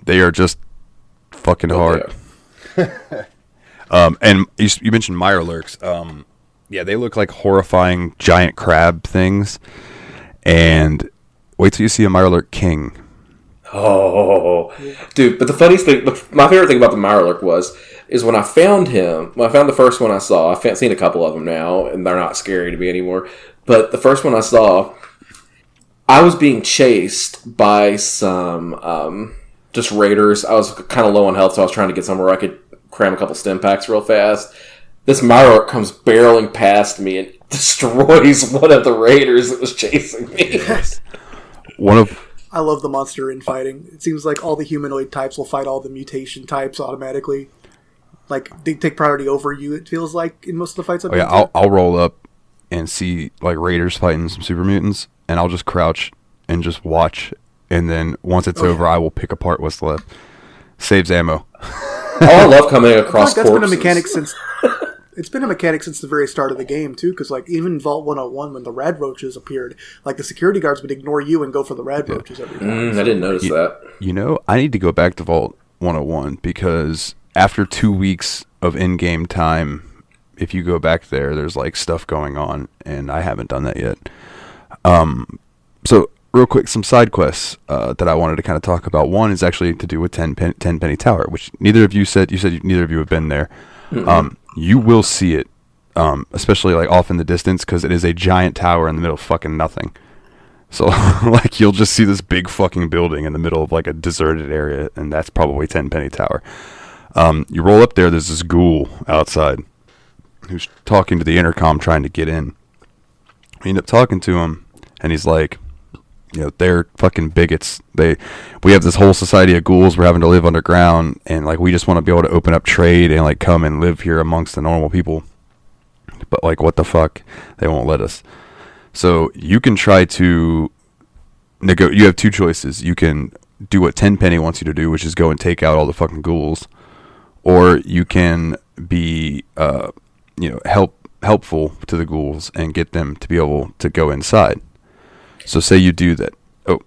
They are just fucking hard. And you mentioned Mirelurks. Yeah, they look like horrifying giant crab things. And wait till you see a Mirelurk King. Oh, dude! But the funniest thing, my favorite thing about the Mirelurk is when I found him. When I found the first one I saw. I've seen a couple of them now, and they're not scary to me anymore. But the first one I saw, I was being chased by some just raiders. I was kind of low on health, so I was trying to get somewhere I could cram a couple stim packs real fast. This Mirelurk comes barreling past me and destroys one of the raiders that was chasing me. I love the monster infighting. It seems like all the humanoid types will fight all the mutation types automatically. Like, they take priority over you, it feels like, in most of the fights I've been to. I'll roll up and see, like, raiders fighting some super mutants, and I'll just crouch and just watch. And then once it's over, I will pick apart what's left. Saves ammo. Oh, I love coming across that's corpses. been a mechanic since... It's been a mechanic since the very start of the game, too, because, like, even in Vault 101, when the rad roaches appeared, like, the security guards would ignore you and go for the rad roaches every time. I didn't notice that. You know, I need to go back to Vault 101, because after 2 weeks of in-game time, if you go back there, there's, like, stuff going on, and I haven't done that yet. So, real quick, some side quests that I wanted to kind of talk about. One is actually to do with 10 Penny Tower, which neither of you said neither of you have been there. You will see it, especially like off in the distance, because it is a giant tower in the middle of fucking nothing. So, like, you'll just see this big fucking building in the middle of like a deserted area, and that's probably 10 Penny Tower. You roll up there, there's this ghoul outside who's talking to the intercom trying to get in. We end up talking to him, and he's like, they're fucking bigots. We have this whole society of ghouls. We're having to live underground, and like we just want to be able to open up trade and like come and live here amongst the normal people. But like, what the fuck? They won't let us. So you can try to you have two choices. You can do what Tenpenny wants you to do, which is go and take out all the fucking ghouls, or you can be helpful to the ghouls and get them to be able to go inside. So say you do that. Oh.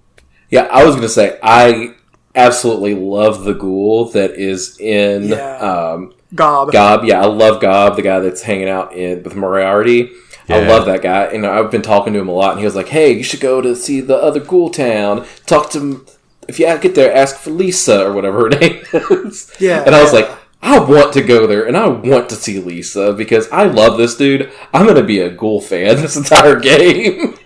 Yeah, I was going to say, I absolutely love the ghoul that is in Gob. Gob, yeah, I love Gob, the guy that's hanging out with Moriarty. Yeah. I love that guy, and I've been talking to him a lot, and he was like, hey, you should go to see the other ghoul town. Talk to him. If you get there, ask for Lisa, or whatever her name is. Yeah. And I was like, I want to go there, and I want to see Lisa, because I love this dude. I'm going to be a ghoul fan this entire game.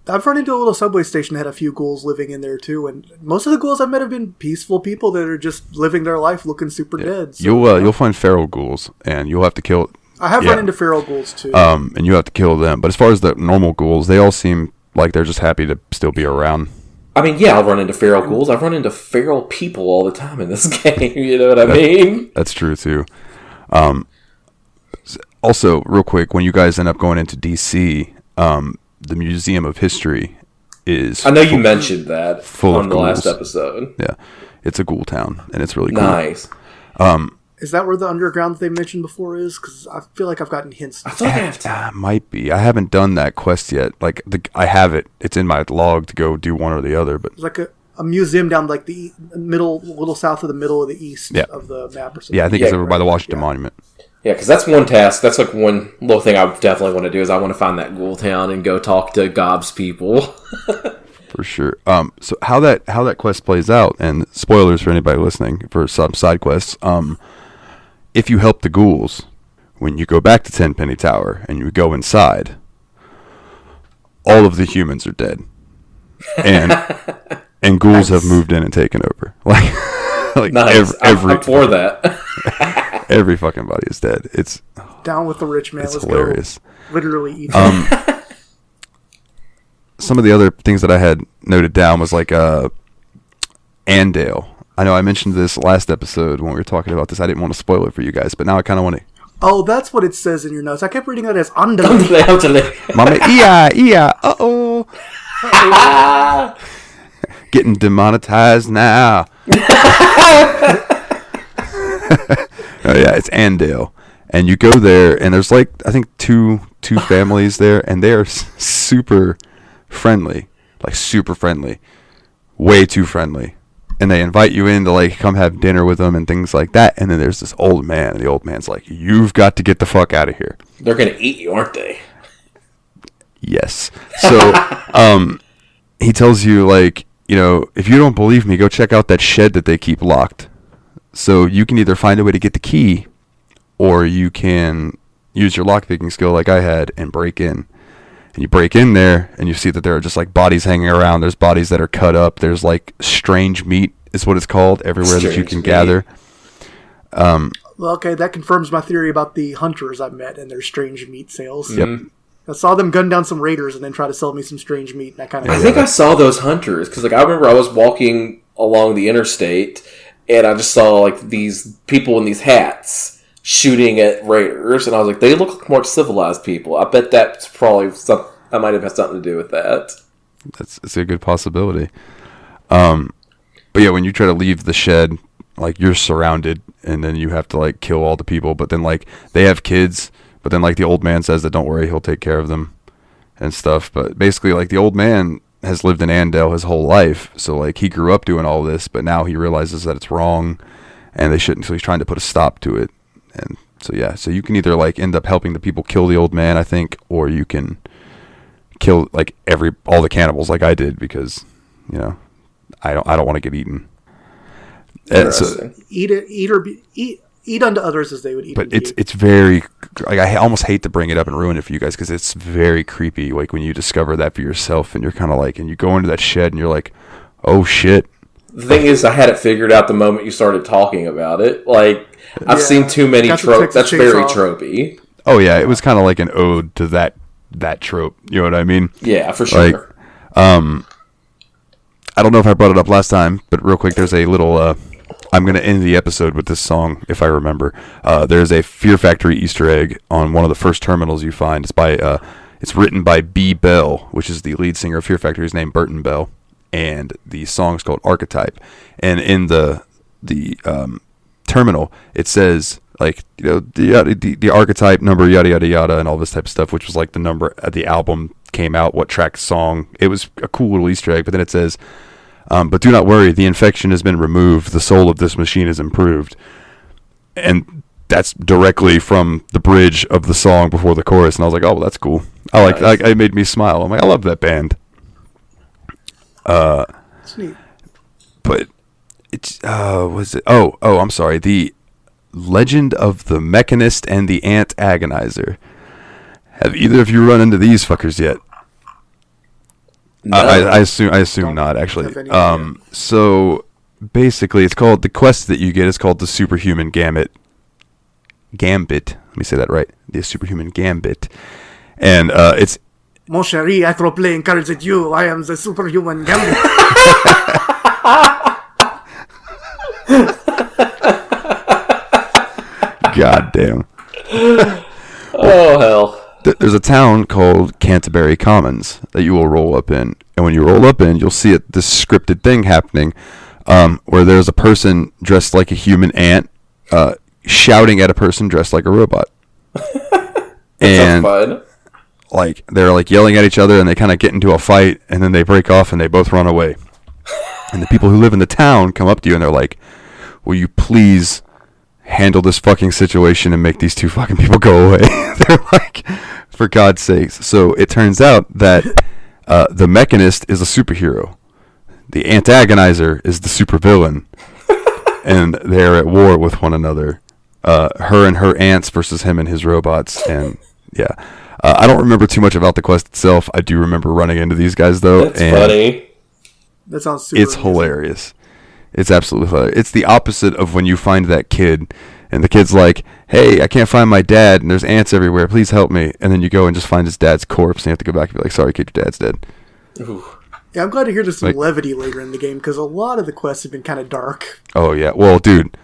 I've run into a little subway station that had a few ghouls living in there too, and most of the ghouls I've met have been peaceful people that are just living their life looking super dead. So, You'll find feral ghouls, and you'll have to kill. I have run into feral ghouls too. And you have to kill them. But as far as the normal ghouls, they all seem like they're just happy to still be around. I mean, yeah, I'll run into feral ghouls. I've run into feral people all the time in this game. You know what I mean? That's true too. Also, real quick, when you guys end up going into DC, the Museum of History is... I know you mentioned that full on of the last ghouls. episode. Yeah, it's a ghoul town, and it's really cool. Nice. Is that where the underground that they mentioned before is? Because I feel like I've gotten hints. I thought I have to. Might be. I haven't done that quest yet. Like, I have it. It's in my log to go do one or the other, but... It's like a museum down like the middle, a little south of the middle of the east of the map or something. Yeah, I think it's over by the Washington Monument. Yeah, because that's one task. That's like one little thing I definitely want to do is I want to find that ghoul town and go talk to Gob's people. For sure. So how that quest plays out, and spoilers for anybody listening for some side quests. If you help the ghouls, when you go back to Tenpenny Tower and you go inside, all of the humans are dead, and ghouls have moved in and taken over. Like Nice. every I'm for that. every fucking body is dead. It's Down with the rich man. it's Let's hilarious. go. Literally eat them. Some of the other things that I had noted down was like Andale. I know I mentioned this last episode when we were talking about this. I didn't want to spoil it for you guys, but now I kind of want to. Oh, that's what it says in your notes. I kept reading that as Andale. Mama, yeah, uh-oh. Getting demonetized now. Oh yeah, it's Andale, and you go there, and there's like I think two families there, and they are super friendly, like super friendly, way too friendly, and they invite you in to like come have dinner with them and things like that. And then there's this old man, and the old man's like, "You've got to get the fuck out of here." They're gonna eat you, aren't they? Yes. So, he tells you like, you know, if you don't believe me, go check out that shed that they keep locked. So you can either find a way to get the key, or you can use your lockpicking skill like I had and break in. And you break in there, and you see that there are just like bodies hanging around. There's bodies that are cut up. There's like strange meat is what it's called everywhere that you can gather. Well, okay, that confirms my theory about the hunters I met and their strange meat sales. Yep. I saw them gun down some raiders and then try to sell me some strange meat. And I think I saw those hunters because, like, I remember I was walking along the interstate and I just saw like these people in these hats shooting at raiders, and I was like, they look like more civilized people. I bet that's probably I might have had something to do with that. It's a good possibility. But yeah, when you try to leave the shed, like you're surrounded, and then you have to like kill all the people. But then like they have kids. But then, like, the old man says that don't worry, he'll take care of them and stuff. But basically, like, the old man has lived in Andale his whole life. So, like, he grew up doing all this, but now he realizes that it's wrong and they shouldn't. So he's trying to put a stop to it. And so, yeah. So you can either, like, end up helping the people kill the old man, I think, or you can kill, like, all the cannibals like I did because, you know, I don't want to get eaten. Interesting. Eat unto others as they would eat. But it's very, like, I almost hate to bring it up and ruin it for you guys because it's very creepy. Like when you discover that for yourself, and you're kind of like, and you go into that shed and you're like, oh shit. The thing is, I had it figured out the moment you started talking about it. Like I've seen too many tropes. That's very tropey. Oh yeah, it was kind of like an ode to that trope. You know what I mean? Yeah, for sure. Like, I don't know if I brought it up last time, but real quick, there's a little. I'm going to end the episode with this song, if I remember. There's a Fear Factory Easter egg on one of the first terminals you find. It's written by B. Bell, which is the lead singer of Fear Factory. His name Burton Bell, and the song's called Archetype. And in the terminal, it says like, you know, the archetype number, yada yada yada, and all this type of stuff, which was like the number the album came out, what track song. It was a cool little Easter egg. But then it says, but do not worry, the infection has been removed. The soul of this machine is improved. And that's directly from the bridge of the song before the chorus. And I was like, oh, well, that's cool. It made me smile. I'm like, I love that band. It's neat. But it's, was it? Oh, I'm sorry. Legend of the Mechanist and the Ant Agonizer. Have either of you run into these fuckers yet? No. I assume not, actually. So basically, it's called, the quest that you get is called the Superhuman Gambit. Let me say that right. The Superhuman Gambit. And it's... Mon chéri, I throw playing cards at you. I am the superhuman gambler. God damn. Oh, hell. There's a town called Canterbury Commons that you will roll up in. And when you roll up in, you'll see this scripted thing happening where there's a person dressed like a human ant shouting at a person dressed like a robot. That sounds fun. Like, they're like yelling at each other and they kind of get into a fight and then they break off and they both run away. And the people who live in the town come up to you and they're like, will you please handle this fucking situation and make these two fucking people go away? They're like, for God's sakes. So it turns out that the Mechanist is a superhero. The Antagonizer is the supervillain. And they're at war with one another. Her and her ants versus him and his robots. And yeah. I don't remember too much about the quest itself. I do remember running into these guys, though. That's funny. That sounds super It's amazing. hilarious. It's absolutely hilarious. It's the opposite of when you find that kid, and the kid's like, hey, I can't find my dad, and there's ants everywhere. Please help me. And then you go and just find his dad's corpse, and you have to go back and be like, sorry, kid, your dad's dead. Ooh. Yeah, I'm glad to hear there's some Like- levity later in the game, because a lot of the quests have been kind of dark. Oh, yeah. Well, dude,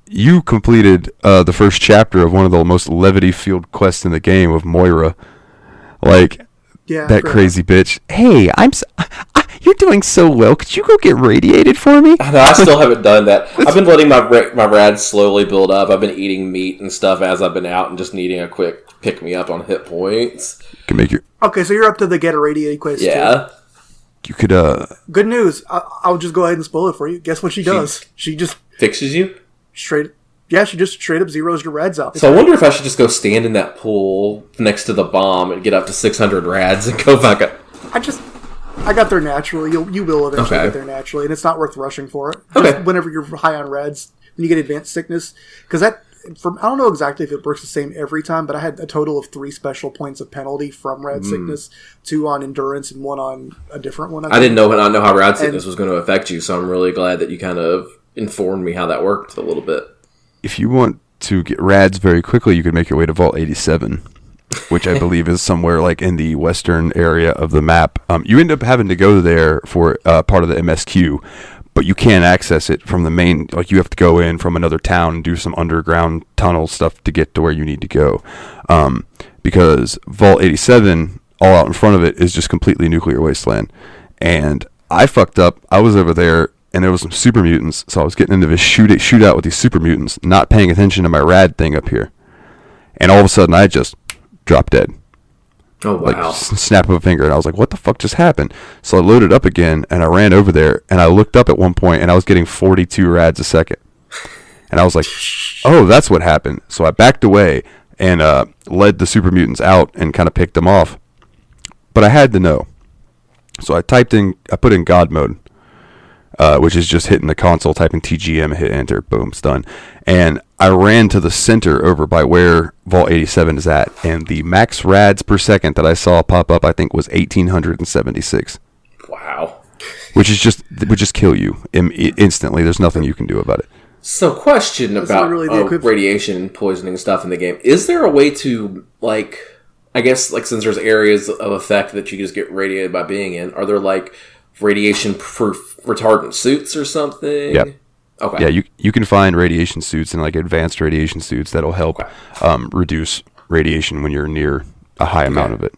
you completed the first chapter of one of the most levity-filled quests in the game with Moira. Like, Yeah, that fair crazy bitch. Hey, you're doing so well. Could you go get radiated for me? No, I still haven't done that. I've been letting my rads slowly build up. I've been eating meat and stuff as I've been out and just needing a quick pick-me-up on hit points. You can make your... Okay, so you're up to the get a radiate quest. Yeah. You could, Good news. I'll just go ahead and spoil it for you. Guess what she does? She just Fixes you? straight up zeroes your rads out. So I wonder if I should just go stand in that pool next to the bomb and get up to 600 rads and go back up. I got there naturally. You will eventually Okay. get there naturally, and it's not worth rushing for it. Okay. Just whenever you're high on rads, when you get advanced sickness, because I don't know exactly if it works the same every time, but I had a total of 3 special points of penalty from rad sickness, 2 on endurance and 1 on a different one. I didn't know how rad sickness was going to affect you, so I'm really glad that you kind of informed me how that worked a little bit. if you want to get rads very quickly, you could make your way to Vault 87, which I believe is somewhere like in the western area of the map. You end up having to go there for part of the MSQ, but you can't access it from the main. Like, you have to go in from another town and do some underground tunnel stuff to get to where you need to go. Because Vault 87, all out in front of it, is just completely nuclear wasteland. And I fucked up. I was over there, and there was some super mutants, so I was getting into this shootout with these super mutants, not paying attention to my rad thing up here. And all of a sudden, I just dropped dead. Oh, Like, wow. snap of a finger. And I was like, what the fuck just happened? So I loaded up again, and I ran over there, and I looked up at one point, and I was getting 42 rads a second. And I was like, oh, that's what happened. So I backed away and led the super mutants out and kind of picked them off. But I had to know. So I put in God mode, which is just hitting the console, typing TGM, hit enter, boom, it's done. And I ran to the center over by where Vault 87 is at, and the max rads per second that I saw pop up, I think, was 1,876, Wow. which would just kill you instantly. There's nothing you can do about it. So, question about not really the equip- radiation poisoning stuff in the game. Is there a way to, like, I guess, like, since there's areas of effect that you just get radiated by being in, are there, like, radiation-proof retardant suits or something? Yep. Okay. Yeah, you can find radiation suits and like advanced radiation suits that'll help reduce radiation when you're near a high amount of it.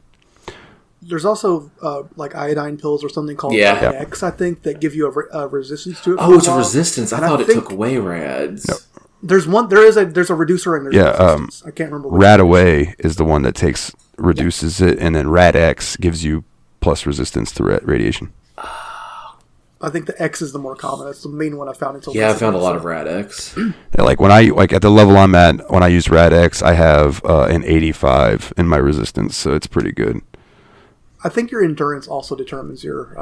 There's also like iodine pills or something called Yeah. X, I think, that give you a resistance to it. Oh, for it's a while. resistance. I And thought it think took away rads. No. There's a reducer and there's Yeah, a resistance. I can't remember. Which Rad away is the one that reduces it, and then Rad X gives you plus resistance to radiation. I think the X is the more common. That's the main one I found until Yeah, I found a recently, lot so. of rad X. Yeah, like at the level I'm at, when I use Rad X, I have an 85 in my resistance, so it's pretty good. I think your endurance also determines your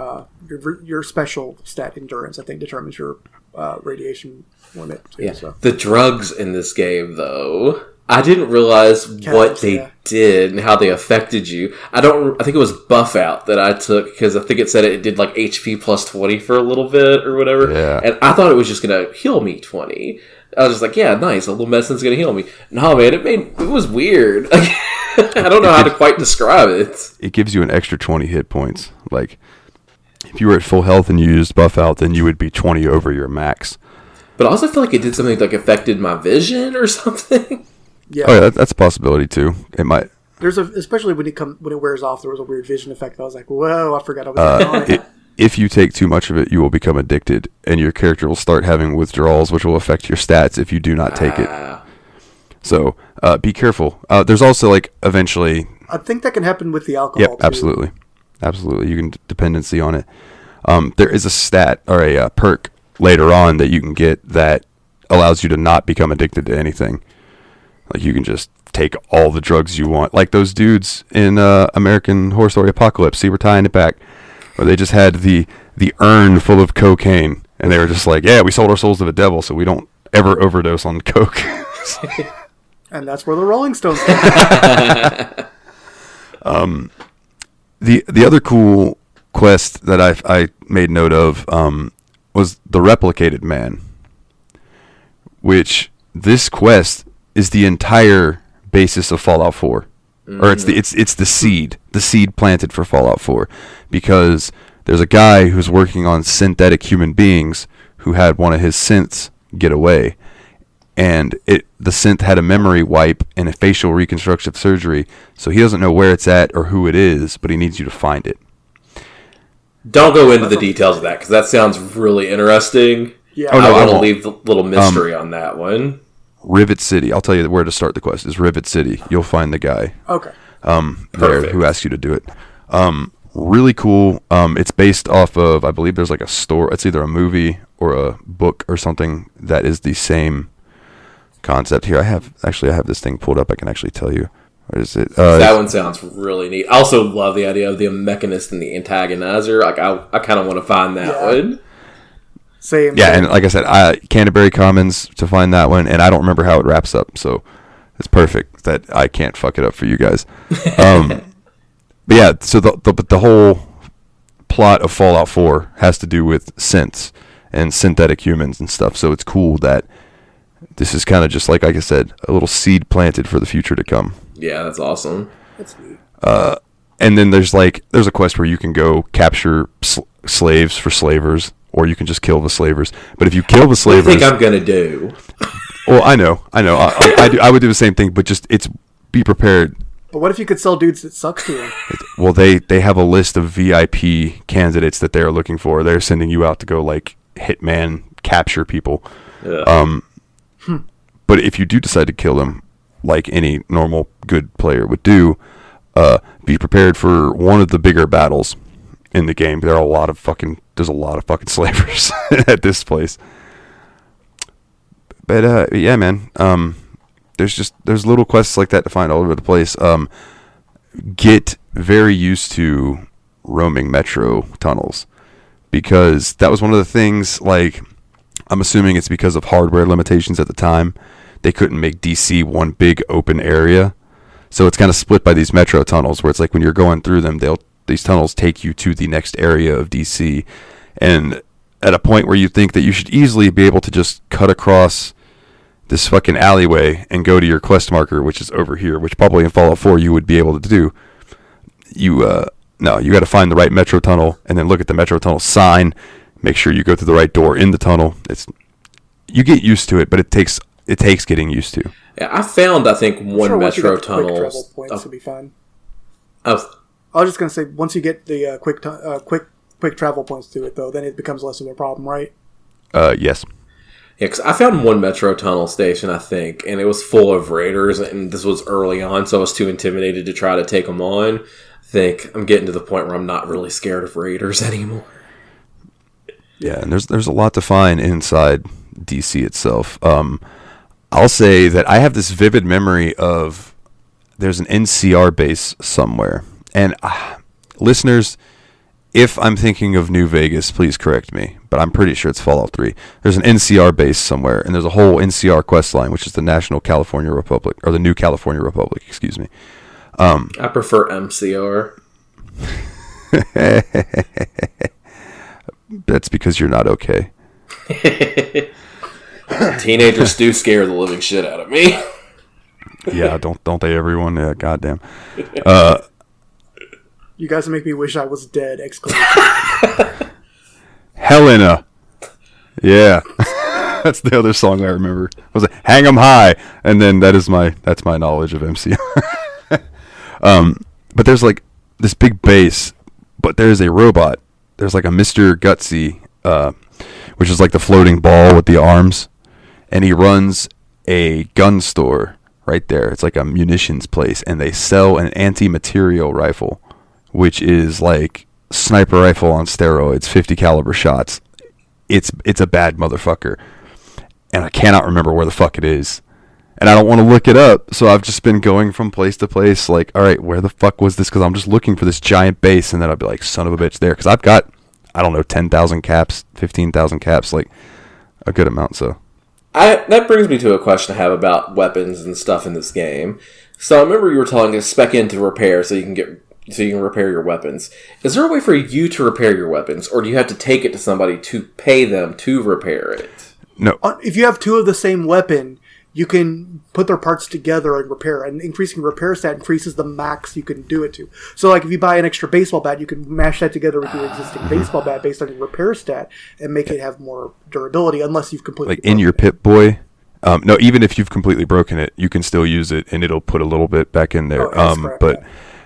special stat endurance. I think determines your radiation limit. Too, Yeah. So. The drugs in this game, though, I didn't realize what they did and how they affected you. I think it was Buff Out that I took because I think it said it did like HP plus 20 for a little bit or whatever. Yeah. And I thought it was just going to heal me 20. I was just like, yeah, nice. A little medicine's going to heal me. No, man, it was weird. I don't know how to quite describe it. It gives you an extra 20 hit points. Like, if you were at full health and you used Buff Out, then you would be 20 over your max. But I also feel like it did something like affected my vision or something. Yeah. Oh, yeah, that's a possibility too. It might. Especially when it wears off, there was a weird vision effect. I was like, whoa, I forgot I was on it. If you take too much of it, you will become addicted, and your character will start having withdrawals, which will affect your stats if you do not take it. So be careful. There's also like eventually. I think that can happen with the alcohol. Yep, absolutely, absolutely. You can dependency on it. There is a stat or a perk later on that you can get that allows you to not become addicted to anything. Like you can just take all the drugs you want, like those dudes in American Horror Story Apocalypse. See, we're tying it back, where they just had the urn full of cocaine, and they were just like, "Yeah, we sold our souls to the devil, so we don't ever overdose on coke." And that's where the Rolling Stones came. The other cool quest that I made note of was the Replicated Man, which this quest is the entire basis of Fallout 4. Or it's the seed planted for Fallout 4, because there's a guy who's working on synthetic human beings who had one of his synths get away, and the synth had a memory wipe and a facial reconstructive surgery, so he doesn't know where it's at or who it is, but he needs you to find it. Don't go into the details of that because that sounds really interesting. Yeah. I want to leave the little mystery on that one. Rivet City. I'll tell you where to start the quest. Is Rivet City. You'll find the guy. Okay. There who asks you to do it. Really cool. It's based off of, I believe there's like a store. It's either a movie or a book or something that is the same concept. Here, I have this thing pulled up. I can actually tell you. What is it? That one sounds really neat. I also love the idea of the mechanist and the antagonizer. Like I kind of want to find that one. Same. Yeah, and like I said, Canterbury Commons to find that one, and I don't remember how it wraps up, so it's perfect that I can't fuck it up for you guys. But yeah, so the whole plot of Fallout 4 has to do with synths and synthetic humans and stuff, so it's cool that this is kind of just like I said, a little seed planted for the future to come. Yeah, that's awesome. That's neat. And then there's a quest where you can go capture slaves for slavers, or you can just kill the slavers. But if you kill the slavers, what do you think I'm gonna do? Well, I know. I would do the same thing, but just be prepared. But what if you could sell dudes that suck to them? Well, they have a list of VIP candidates that they're looking for. They're sending you out to go like hitman capture people. Yeah. But if you do decide to kill them, like any normal good player would do, be prepared for one of the bigger battles in the game. There's a lot of fucking slavers at this place. But yeah, man. There's little quests like that to find all over the place. Get very used to roaming metro tunnels, because that was one of the things. Like, I'm assuming it's because of hardware limitations at the time. They couldn't make DC one big open area, so it's kind of split by these metro tunnels, where it's like when you're going through them, these tunnels take you to the next area of DC, and at a point where you think that you should easily be able to just cut across this fucking alleyway and go to your quest marker, which is over here, which probably in Fallout 4 you would be able to do. No, you got to find the right metro tunnel and then look at the metro tunnel sign, make sure you go through the right door in the tunnel. You get used to it, but it takes getting used to. Yeah, I think one metro tunnel. Quick travel points will be fine. I was just gonna say, once you get the quick travel points to it, though, then it becomes less of a problem, right? Yes. Yeah, because I found one metro tunnel station, I think, and it was full of raiders, and this was early on, so I was too intimidated to try to take them on. I think I'm getting to the point where I'm not really scared of raiders anymore. Yeah, and there's a lot to find inside DC itself. I'll say that I have this vivid memory of there's an NCR base somewhere, and listeners, if I'm thinking of New Vegas, please correct me, but I'm pretty sure it's Fallout 3. There's an NCR base somewhere, and there's a whole NCR quest line, which is the National California Republic, or the New California Republic, excuse me. I prefer MCR. That's because you're not okay. Teenagers do scare the living shit out of me. Yeah, don't they, everyone? Yeah, goddamn. You guys make me wish I was dead! Exclamation. Helena. Yeah. That's the other song I remember. Was it Hang 'em High? And then that's my knowledge of MCR. But there's like this big base, but there's a robot. There's like a Mr. Gutsy, which is like the floating ball with the arms, and he runs a gun store right there. It's like a munitions place, and they sell an anti-material rifle, which is like sniper rifle on steroids, 50 caliber shots. It's a bad motherfucker, and I cannot remember where the fuck it is, and I don't want to look it up. So I've just been going from place to place, like, all right, where the fuck was this? Because I'm just looking for this giant base, and then I'll be like, son of a bitch, there, because I've got, I don't know, 10,000 caps, 15,000 caps, like a good amount. So that brings me to a question I have about weapons and stuff in this game. So I remember you were telling us spec into repair so you can repair your weapons. Is there a way for you to repair your weapons, or do you have to take it to somebody to pay them to repair it? No. If you have two of the same weapon, you can put their parts together and repair. And increasing repair stat increases the max you can do it to. So, like, if you buy an extra baseball bat, you can mash that together with your existing baseball bat based on your repair stat and make it have more durability, unless you've completely like in your Pip-Boy. No, even if you've completely broken it, you can still use it, and it'll put a little bit back in there. But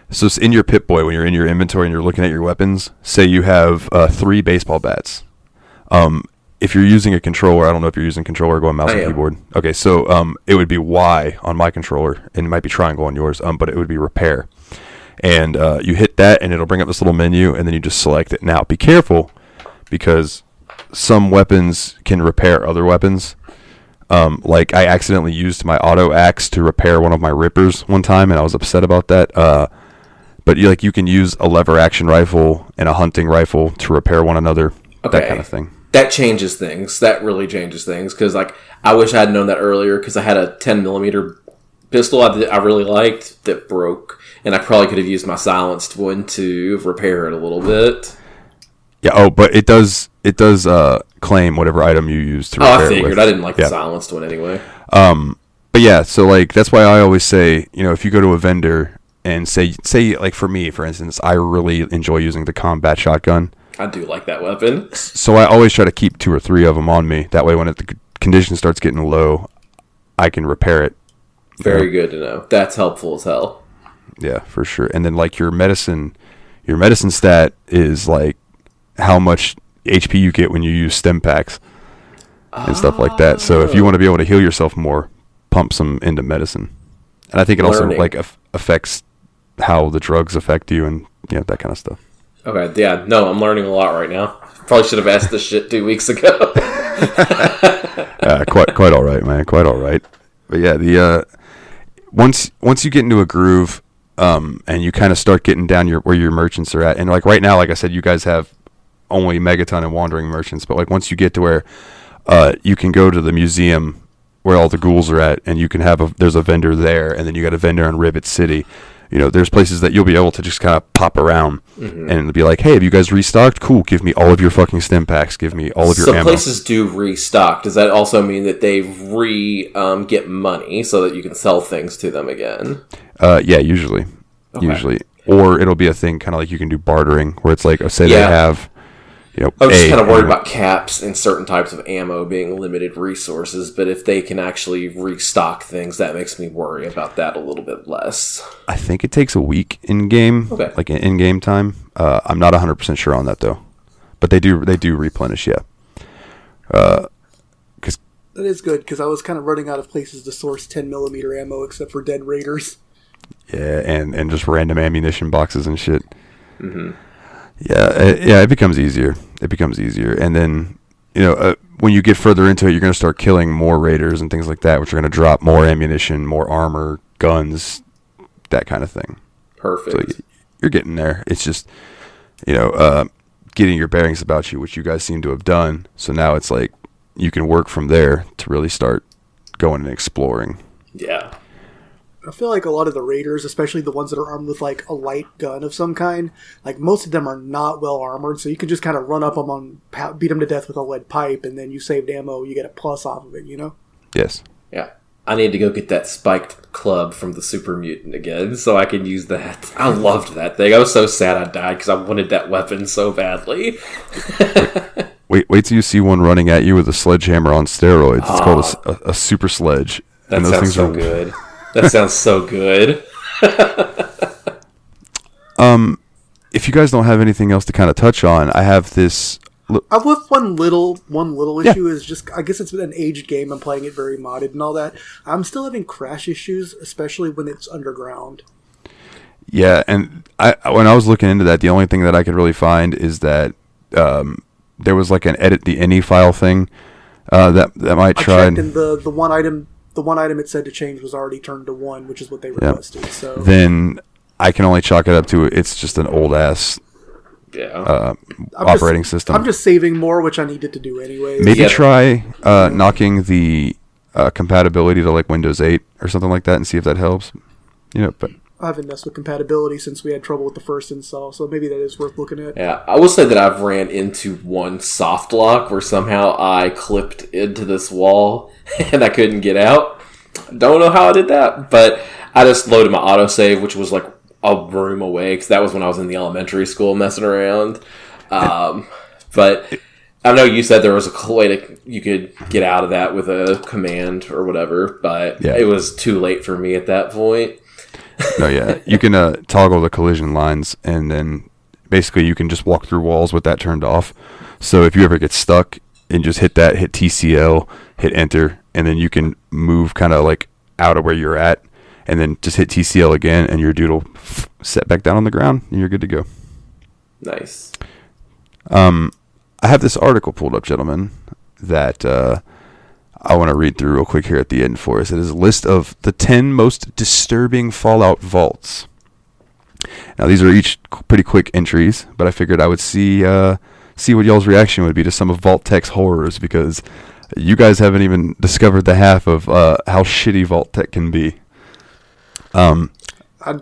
so it's in your Pip-Boy, when you're in your inventory and you're looking at your weapons, say you have 3 baseball bats. If you're using a controller, I don't know if you're using controller, going mouse and keyboard. Okay, so it would be Y on my controller, and it might be triangle on yours, but it would be repair. And you hit that, and it'll bring up this little menu, and then you just select it. Now, be careful, because some weapons can repair other weapons. Like, I accidentally used my auto axe to repair one of my rippers one time, and I was upset about that. But you can use a lever action rifle and a hunting rifle to repair one another, that kind of thing. That changes things. That really changes things, because I wish I had known that earlier, because I had a 10mm pistol I really liked that broke, and I probably could have used my silenced one to repair it a little bit. Yeah. But it does claim whatever item you use to repair it. I figured. I didn't like the silenced one anyway. But yeah, so that's why I always say, if you go to a vendor and say like for me, for instance, I really enjoy using the combat shotgun. I do like that weapon. So I always try to keep 2 or 3 of them on me. That way, when the condition starts getting low, I can repair it. Very good to know. That's helpful as hell. Yeah, for sure. And then your medicine stat is like how much HP you get when you use stim packs and stuff like that. So if you want to be able to heal yourself more, pump some into medicine. And I think it also affects how the drugs affect you and that kind of stuff. Okay, yeah, no, I'm learning a lot right now. Probably should have asked this shit 2 weeks ago. Quite all right, man. Quite all right. But yeah, once you get into a groove, and you kind of start getting down where your merchants are at, and like right now, like I said, you guys have only Megaton and Wandering merchants, but like once you get to where you can go to the museum where all the ghouls are at, and you can there's a vendor there, and then you got a vendor in Rivet City. There's places that you'll be able to just kind of pop around and be like, hey, have you guys restocked? Cool, give me all of your fucking stim packs. Give me all of your ammo. Some places do restock. Does that also mean that they get money so that you can sell things to them again? Yeah, usually. Okay. Usually. Or it'll be a thing kind of like you can do bartering, where it's like, say they have... I was just kind of worried about caps and certain types of ammo being limited resources, but if they can actually restock things, that makes me worry about that a little bit less. I think it takes a week in-game, like in-game time. I'm not 100% sure on that, though. But they do replenish, yeah. That is good, because I was kind of running out of places to source 10mm ammo except for Dead Raiders. Yeah, and just random ammunition boxes and shit. Mm-hmm. Yeah, it becomes easier. And then, when you get further into it, you're going to start killing more raiders and things like that, which are going to drop more ammunition, more armor, guns, that kind of thing. Perfect. So you're getting there. It's just, getting your bearings about you, which you guys seem to have done. So now it's like you can work from there to really start going and exploring. Yeah. I feel like a lot of the raiders, especially the ones that are armed with like a light gun of some kind, like most of them are not well armored, so you can just kind of run up them on, beat them to death with a lead pipe, and then you saved ammo, you get a plus off of it, you know? Yes. Yeah. I need to go get that spiked club from the Super Mutant again so I can use that. I loved that thing. I was so sad I died because I wanted that weapon so badly. Wait till you see one running at you with a sledgehammer on steroids. It's called a super sledge. That sounds so good. That sounds so good. If you guys don't have anything else to kind of touch on, I have this. I've left one little issue is just, I guess it's an aged game. I'm playing it very modded and all that. I'm still having crash issues, especially when it's underground. Yeah, and when I was looking into that, the only thing that I could really find is that there was like an edit the any file thing that might try. I checked, and the one item it said to change was already turned to 1, which is what they requested. So then I can only chalk it up to it's just an old ass operating system. I'm just saving more, which I needed to do anyways. Maybe try knocking the compatibility to like Windows 8 or something like that and see if that helps. But I haven't messed with compatibility since we had trouble with the first install, so maybe that is worth looking at. Yeah, I will say that I've ran into one soft lock where somehow I clipped into this wall and I couldn't get out. Don't know how I did that, but I just loaded my autosave, which was like a room away, because that was when I was in the elementary school messing around. But I know you said there was a way you could get out of that with a command or whatever, but it was too late for me at that point. No, yeah. You can toggle the collision lines, and then basically you can just walk through walls with that turned off. So if you ever get stuck and just hit TCL, hit enter, and then you can move kind of like out of where you're at, and then just hit TCL again, and your dude will set back down on the ground, and you're good to go. Nice. I have this article pulled up, gentlemen, that I want to read through real quick here at the end for us. It is a list of the 10 most disturbing Fallout vaults. Now, these are each pretty quick entries, but I figured I would see what y'all's reaction would be to some of Vault Tech's horrors, because you guys haven't even discovered the half of how shitty Vault Tech can be. I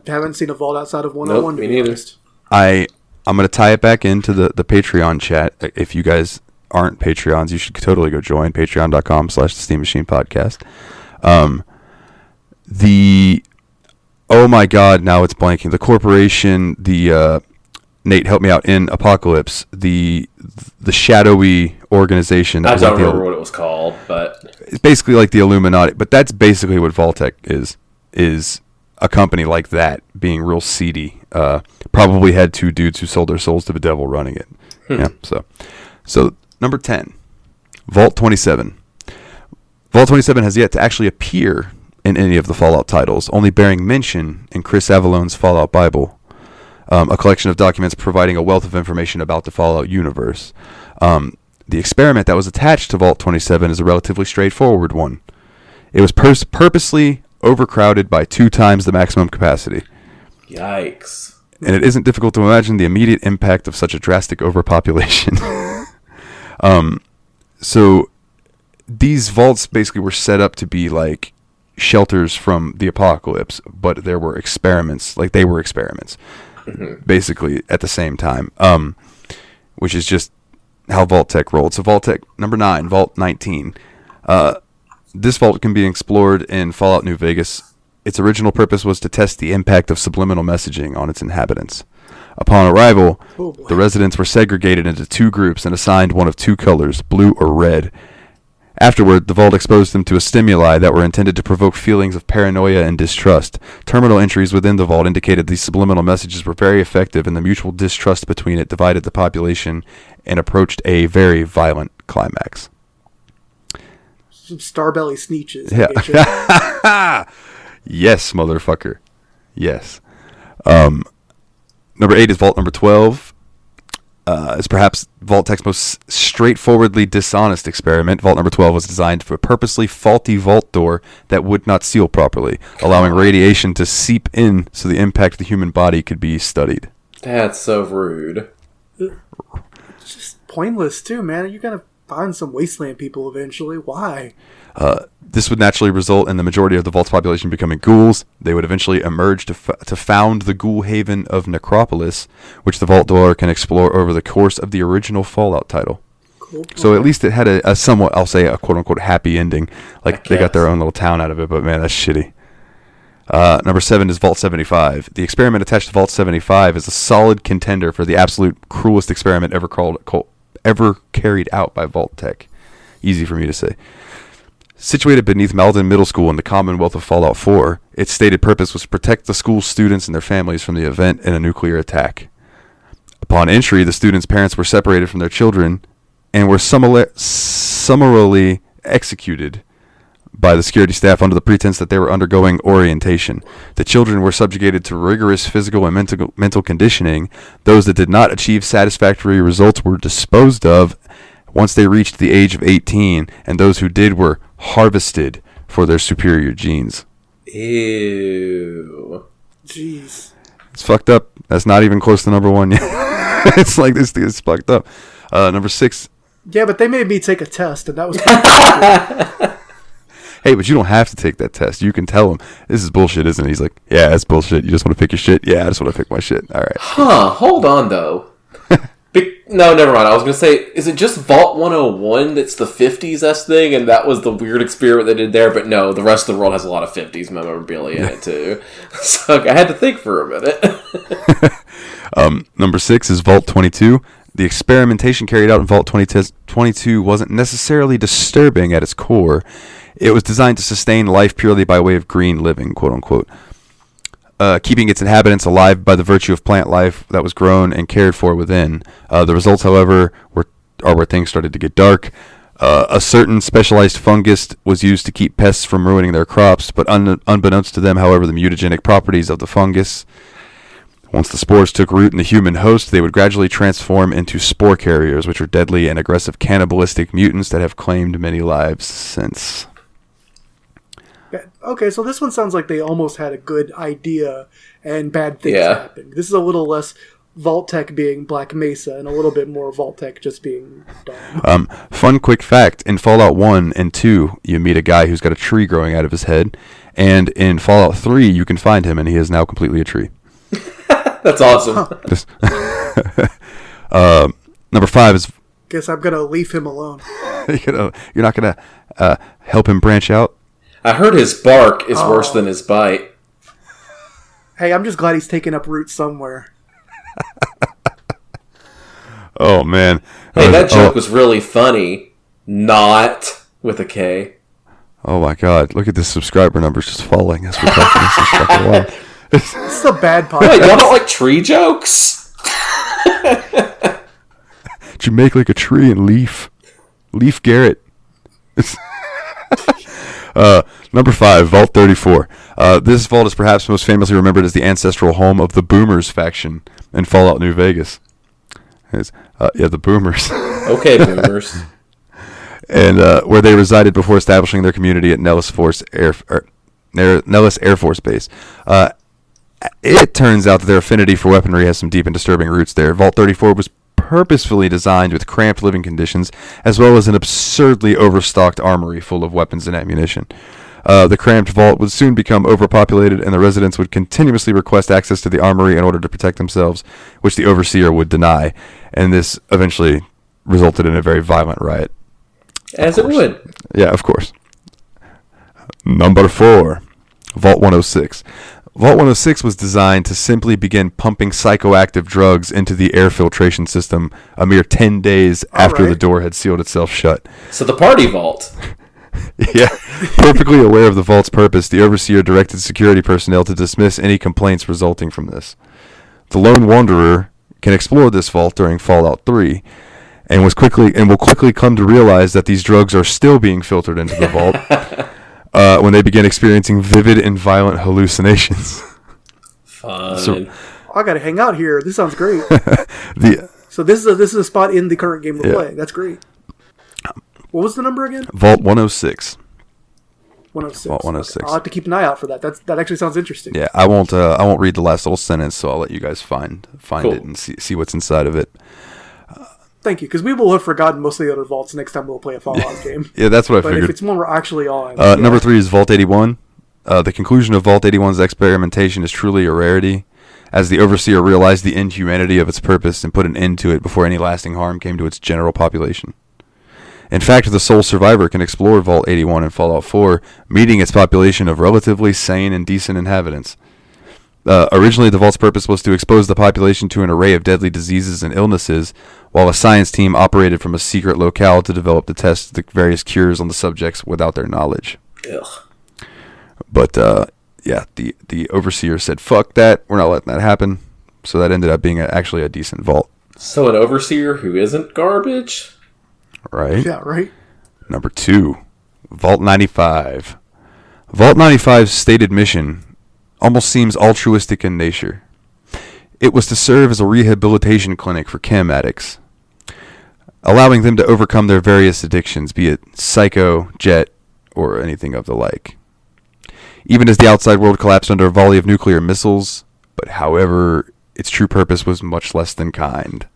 haven't seen a vault outside of 101. Nope, me neither. I'm going to tie it back into the Patreon chat. If you guys aren't Patreons, you should totally go join patreon.com/the Podcast. Oh my God, now it's blanking. The corporation, Nate, help me out, in Apocalypse, the shadowy organization. I don't remember what it was called, but it's basically like the Illuminati. But that's basically what Vault-Tec is a company like that, being real seedy. Probably had 2 dudes who sold their souls to the devil running it. Yeah. So number 10, Vault 27. Vault 27 has yet to actually appear in any of the Fallout titles, only bearing mention in Chris Avalone's Fallout Bible, a collection of documents providing a wealth of information about the Fallout universe. The experiment that was attached to Vault 27 is a relatively straightforward one. It was purposely overcrowded by 2 times the maximum capacity. Yikes. And it isn't difficult to imagine the immediate impact of such a drastic overpopulation. So these vaults basically were set up to be like shelters from the apocalypse, but there were experiments, basically at the same time, which is just how Vault-Tec rolled. So Vault-Tec number 9, Vault 19. This vault can be explored in Fallout New Vegas. Its original purpose was to test the impact of subliminal messaging on its inhabitants. Upon arrival, the residents were segregated into 2 groups and assigned one of 2 colors, blue or red. Afterward, the vault exposed them to a stimuli that were intended to provoke feelings of paranoia and distrust. Terminal entries within the vault indicated these subliminal messages were very effective, and the mutual distrust between it divided the population and approached a very violent climax. Some Starbelly sneeches. Yeah. Yes, motherfucker. Yes. Number 8 is Vault number 12. It's perhaps Vault-Tec's most straightforwardly dishonest experiment. Vault number 12 was designed for a purposely faulty vault door that would not seal properly, allowing radiation to seep in so the impact of the human body could be studied. That's so rude. It's just pointless too, man. You're gonna find some wasteland people eventually. Why? This would naturally result in the majority of the vault's population becoming ghouls. They would eventually emerge to found the ghoul haven of Necropolis, which the vault dweller can explore over the course of the original Fallout title. Cool. So at least it had a somewhat, I'll say, a quote-unquote happy ending. Like, they got their own little town out of it, but man, that's shitty. Number 7 is Vault 75. The experiment attached to Vault 75 is a solid contender for the absolute cruelest experiment ever carried out by Vault Tech. Easy for me to say. Situated beneath Malden Middle School in the Commonwealth of Fallout 4, its stated purpose was to protect the school's students and their families from the event in a nuclear attack. Upon entry, the students' parents were separated from their children and were summarily executed by the security staff under the pretense that they were undergoing orientation. The children were subjugated to rigorous physical and mental conditioning. Those that did not achieve satisfactory results were disposed of once they reached the age of 18, and those who did were harvested for their superior genes. Ew. Jeez. It's fucked up. That's not even close to number 1 yet. It's like, this thing is fucked up. Number 6. Yeah, but they made me take a test, and that was Hey, but you don't have to take that test. You can tell him, this is bullshit, isn't it? He's like, yeah, that's bullshit. You just want to pick your shit? Yeah, I just want to pick my shit. All right. Huh, hold on, though. No, never mind. I was going to say, is it just Vault 101 that's the 50s thing, and that was the weird experiment they did there? But no, the rest of the world has a lot of 50s memorabilia in it, too. So I had to think for a minute. Number 6 is Vault 22. The experimentation carried out in Vault 22 wasn't necessarily disturbing at its core. It was designed to sustain life purely by way of green living, quote unquote. Keeping its inhabitants alive by the virtue of plant life that was grown and cared for within. The results, however, are where things started to get dark. A certain specialized fungus was used to keep pests from ruining their crops, but unbeknownst to them, however, the mutagenic properties of the fungus, once the spores took root in the human host, they would gradually transform into spore carriers, which are deadly and aggressive cannibalistic mutants that have claimed many lives since. Okay, so this one sounds like they almost had a good idea and bad things happened. This is a little less Vault-Tec being Black Mesa and a little bit more Vault-Tec just being dumb. Fun quick fact, in Fallout 1 and 2, you meet a guy who's got a tree growing out of his head, and in Fallout 3, you can find him, and he is now completely a tree. That's awesome. Number 5 is... Guess I'm going to leave him alone. You're not going to help him branch out? I heard his bark is worse than his bite. Hey, I'm just glad he's taking up roots somewhere. Oh, man. Hey, that joke was really funny. Not with a K. Oh, my God. Look at the subscriber numbers just falling as we're talking this fucking while. This is a bad podcast. Wait, y'all don't like tree jokes? Did you make like a tree and leaf? Leaf Garrett. Number 5, Vault 34. This vault is perhaps most famously remembered as the ancestral home of the Boomers faction in Fallout New Vegas. The Boomers. Okay, Boomers. And where they resided before establishing their community at Nellis Air Force Base. It turns out that their affinity for weaponry has some deep and disturbing roots there. Vault 34 was purposefully designed with cramped living conditions, as well as an absurdly overstocked armory full of weapons and ammunition. The cramped vault would soon become overpopulated, and the residents would continuously request access to the armory in order to protect themselves, which the overseer would deny. And this eventually resulted in a very violent riot. As it would. Yeah, of course. Number 4, Vault 106. Vault 106 was designed to simply begin pumping psychoactive drugs into the air filtration system a mere 10 days after the door had sealed itself shut. So the party vault. Yeah. Perfectly aware of the vault's purpose, the overseer directed security personnel to dismiss any complaints resulting from this. The lone wanderer can explore this vault during Fallout 3 and will quickly come to realize that these drugs are still being filtered into the vault. When they begin experiencing vivid and violent hallucinations. Fun. So, I gotta hang out here. This sounds great. So this is a spot in the current game we're playing. That's great. What was the number again? Vault 106. 106. Vault 106. I'll have to keep an eye out for that. That actually sounds interesting. Yeah, I won't read the last little sentence, so I'll let you guys find Cool. it and see what's inside of it. Thank you, because we will have forgotten most of the other vaults next time we'll play a Fallout game. Yeah, that's what I But figured. if it's one we're actually on... Number 3 is Vault 81. The conclusion of Vault 81's experimentation is truly a rarity, as the Overseer realized the inhumanity of its purpose and put an end to it before any lasting harm came to its general population. In fact, the sole survivor can explore Vault 81 in Fallout 4, meeting its population of relatively sane and decent inhabitants. Originally, the Vault's purpose was to expose the population to an array of deadly diseases and illnesses, while a science team operated from a secret locale to develop the test the various cures on the subjects without their knowledge. Ugh. But, yeah, the Overseer said, fuck that, we're not letting that happen. So that ended up being actually a decent Vault. So an Overseer who isn't garbage? Right? Yeah, right? Number 2, Vault 95. Vault 95's stated mission almost seems altruistic in nature. It was to serve as a rehabilitation clinic for chem addicts, allowing them to overcome their various addictions, be it psycho, jet, or anything of the like. Even as the outside world collapsed under a volley of nuclear missiles, but however, its true purpose was much less than kind.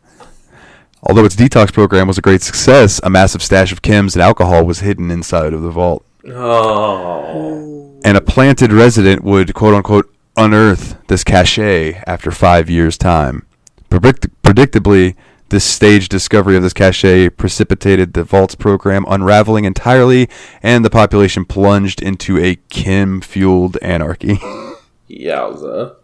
Although its detox program was a great success, a massive stash of chems and alcohol was hidden inside of the vault. Oh. And a planted resident would, quote-unquote, unearth this cache after 5 years' time. Predictably, this staged discovery of this cache precipitated the Vault's program unraveling entirely, and the population plunged into a chem-fueled anarchy. Yowza.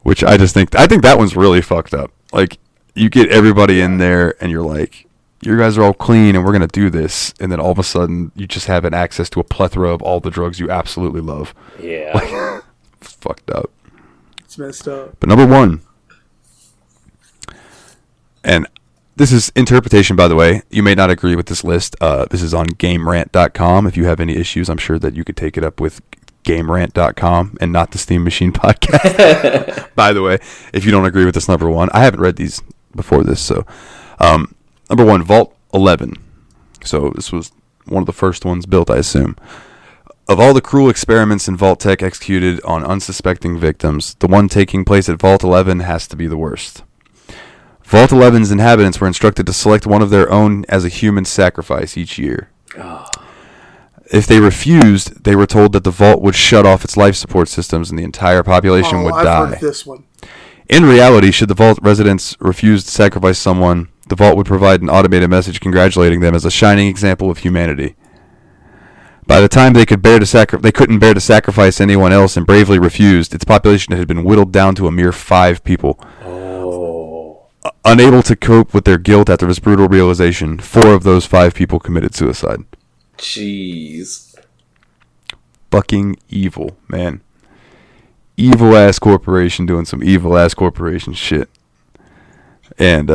Which I think that one's really fucked up. Like, you get everybody in there, and you're like, you guys are all clean, and we're going to do this. And then all of a sudden, you just have an access to a plethora of all the drugs you absolutely love. Yeah. Like, it's fucked up. It's messed up. But number 1, and this is interpretation, by the way. You may not agree with this list. This is on GameRant.com. If you have any issues, I'm sure that you could take it up with GameRant.com and not the Steam Machine podcast. By the way, if you don't agree with this number 1, I haven't read these before this. So, number 1, Vault 11. So this was one of the first ones built, I assume. Of all the cruel experiments in Vault Tech executed on unsuspecting victims, the one taking place at Vault 11 has to be the worst. Vault 11's inhabitants were instructed to select one of their own as a human sacrifice each year. Oh. If they refused, they were told that the Vault would shut off its life support systems and the entire population would I've die. heard this one. In reality, should the Vault residents refuse to sacrifice someone, the Vault would provide an automated message congratulating them as a shining example of humanity. By the time they couldn't bear to sacrifice anyone else and bravely refused, its population had been whittled down to a mere 5 people. Unable to cope with their guilt after this brutal realization, 4 of those 5 people committed suicide. Jeez. Fucking evil, man. Evil ass corporation doing some evil ass corporation shit. And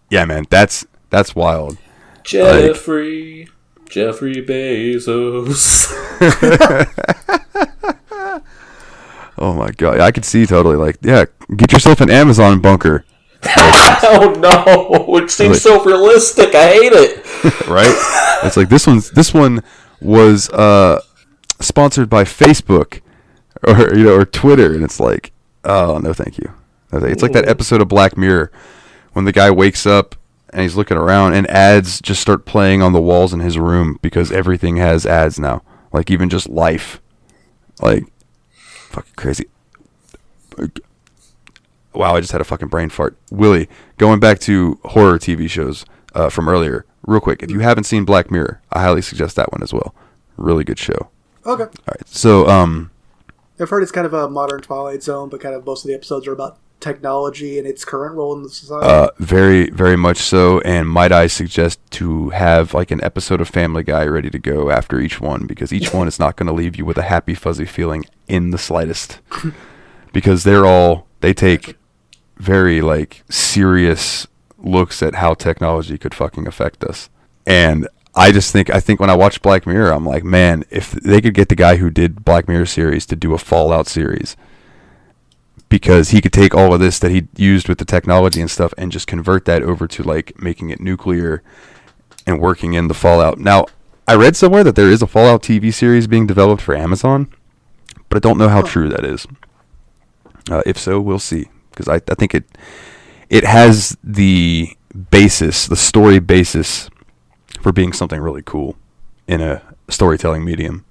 yeah, man, that's wild. Jeffrey Bezos. Oh my god, I could see totally like, yeah, get yourself an Amazon bunker. Oh no, it seems so realistic. I hate it. Right? It's like this one was sponsored by Facebook or Twitter, and it's like, oh no, thank you. It's like that episode of Black Mirror when the guy wakes up and he's looking around and ads just start playing on the walls in his room because everything has ads now. Like even just life. Like fucking crazy. Wow, I just had a fucking brain fart. Willie, going back to horror TV shows from earlier, real quick, if you haven't seen Black Mirror, I highly suggest that one as well. Really good show. Okay. All right, so I've heard it's kind of a modern Twilight Zone, but kind of most of the episodes are about technology and its current role in the society. very, very much so, and might I suggest to have like an episode of Family Guy ready to go after each one, because each one is not going to leave you with a happy, fuzzy feeling in the slightest. Because they take very like serious looks at how technology could fucking affect us. And I think when I watch Black Mirror, I'm like, man, if they could get the guy who did Black Mirror series to do a Fallout series, because he could take all of this that he used with the technology and stuff and just convert that over to like making it nuclear and working in the Fallout. Now, I read somewhere that there is a Fallout TV series being developed for Amazon, but I don't know how true that is. If so, we'll see. Because I think it has the basis, the story basis, for being something really cool in a storytelling medium.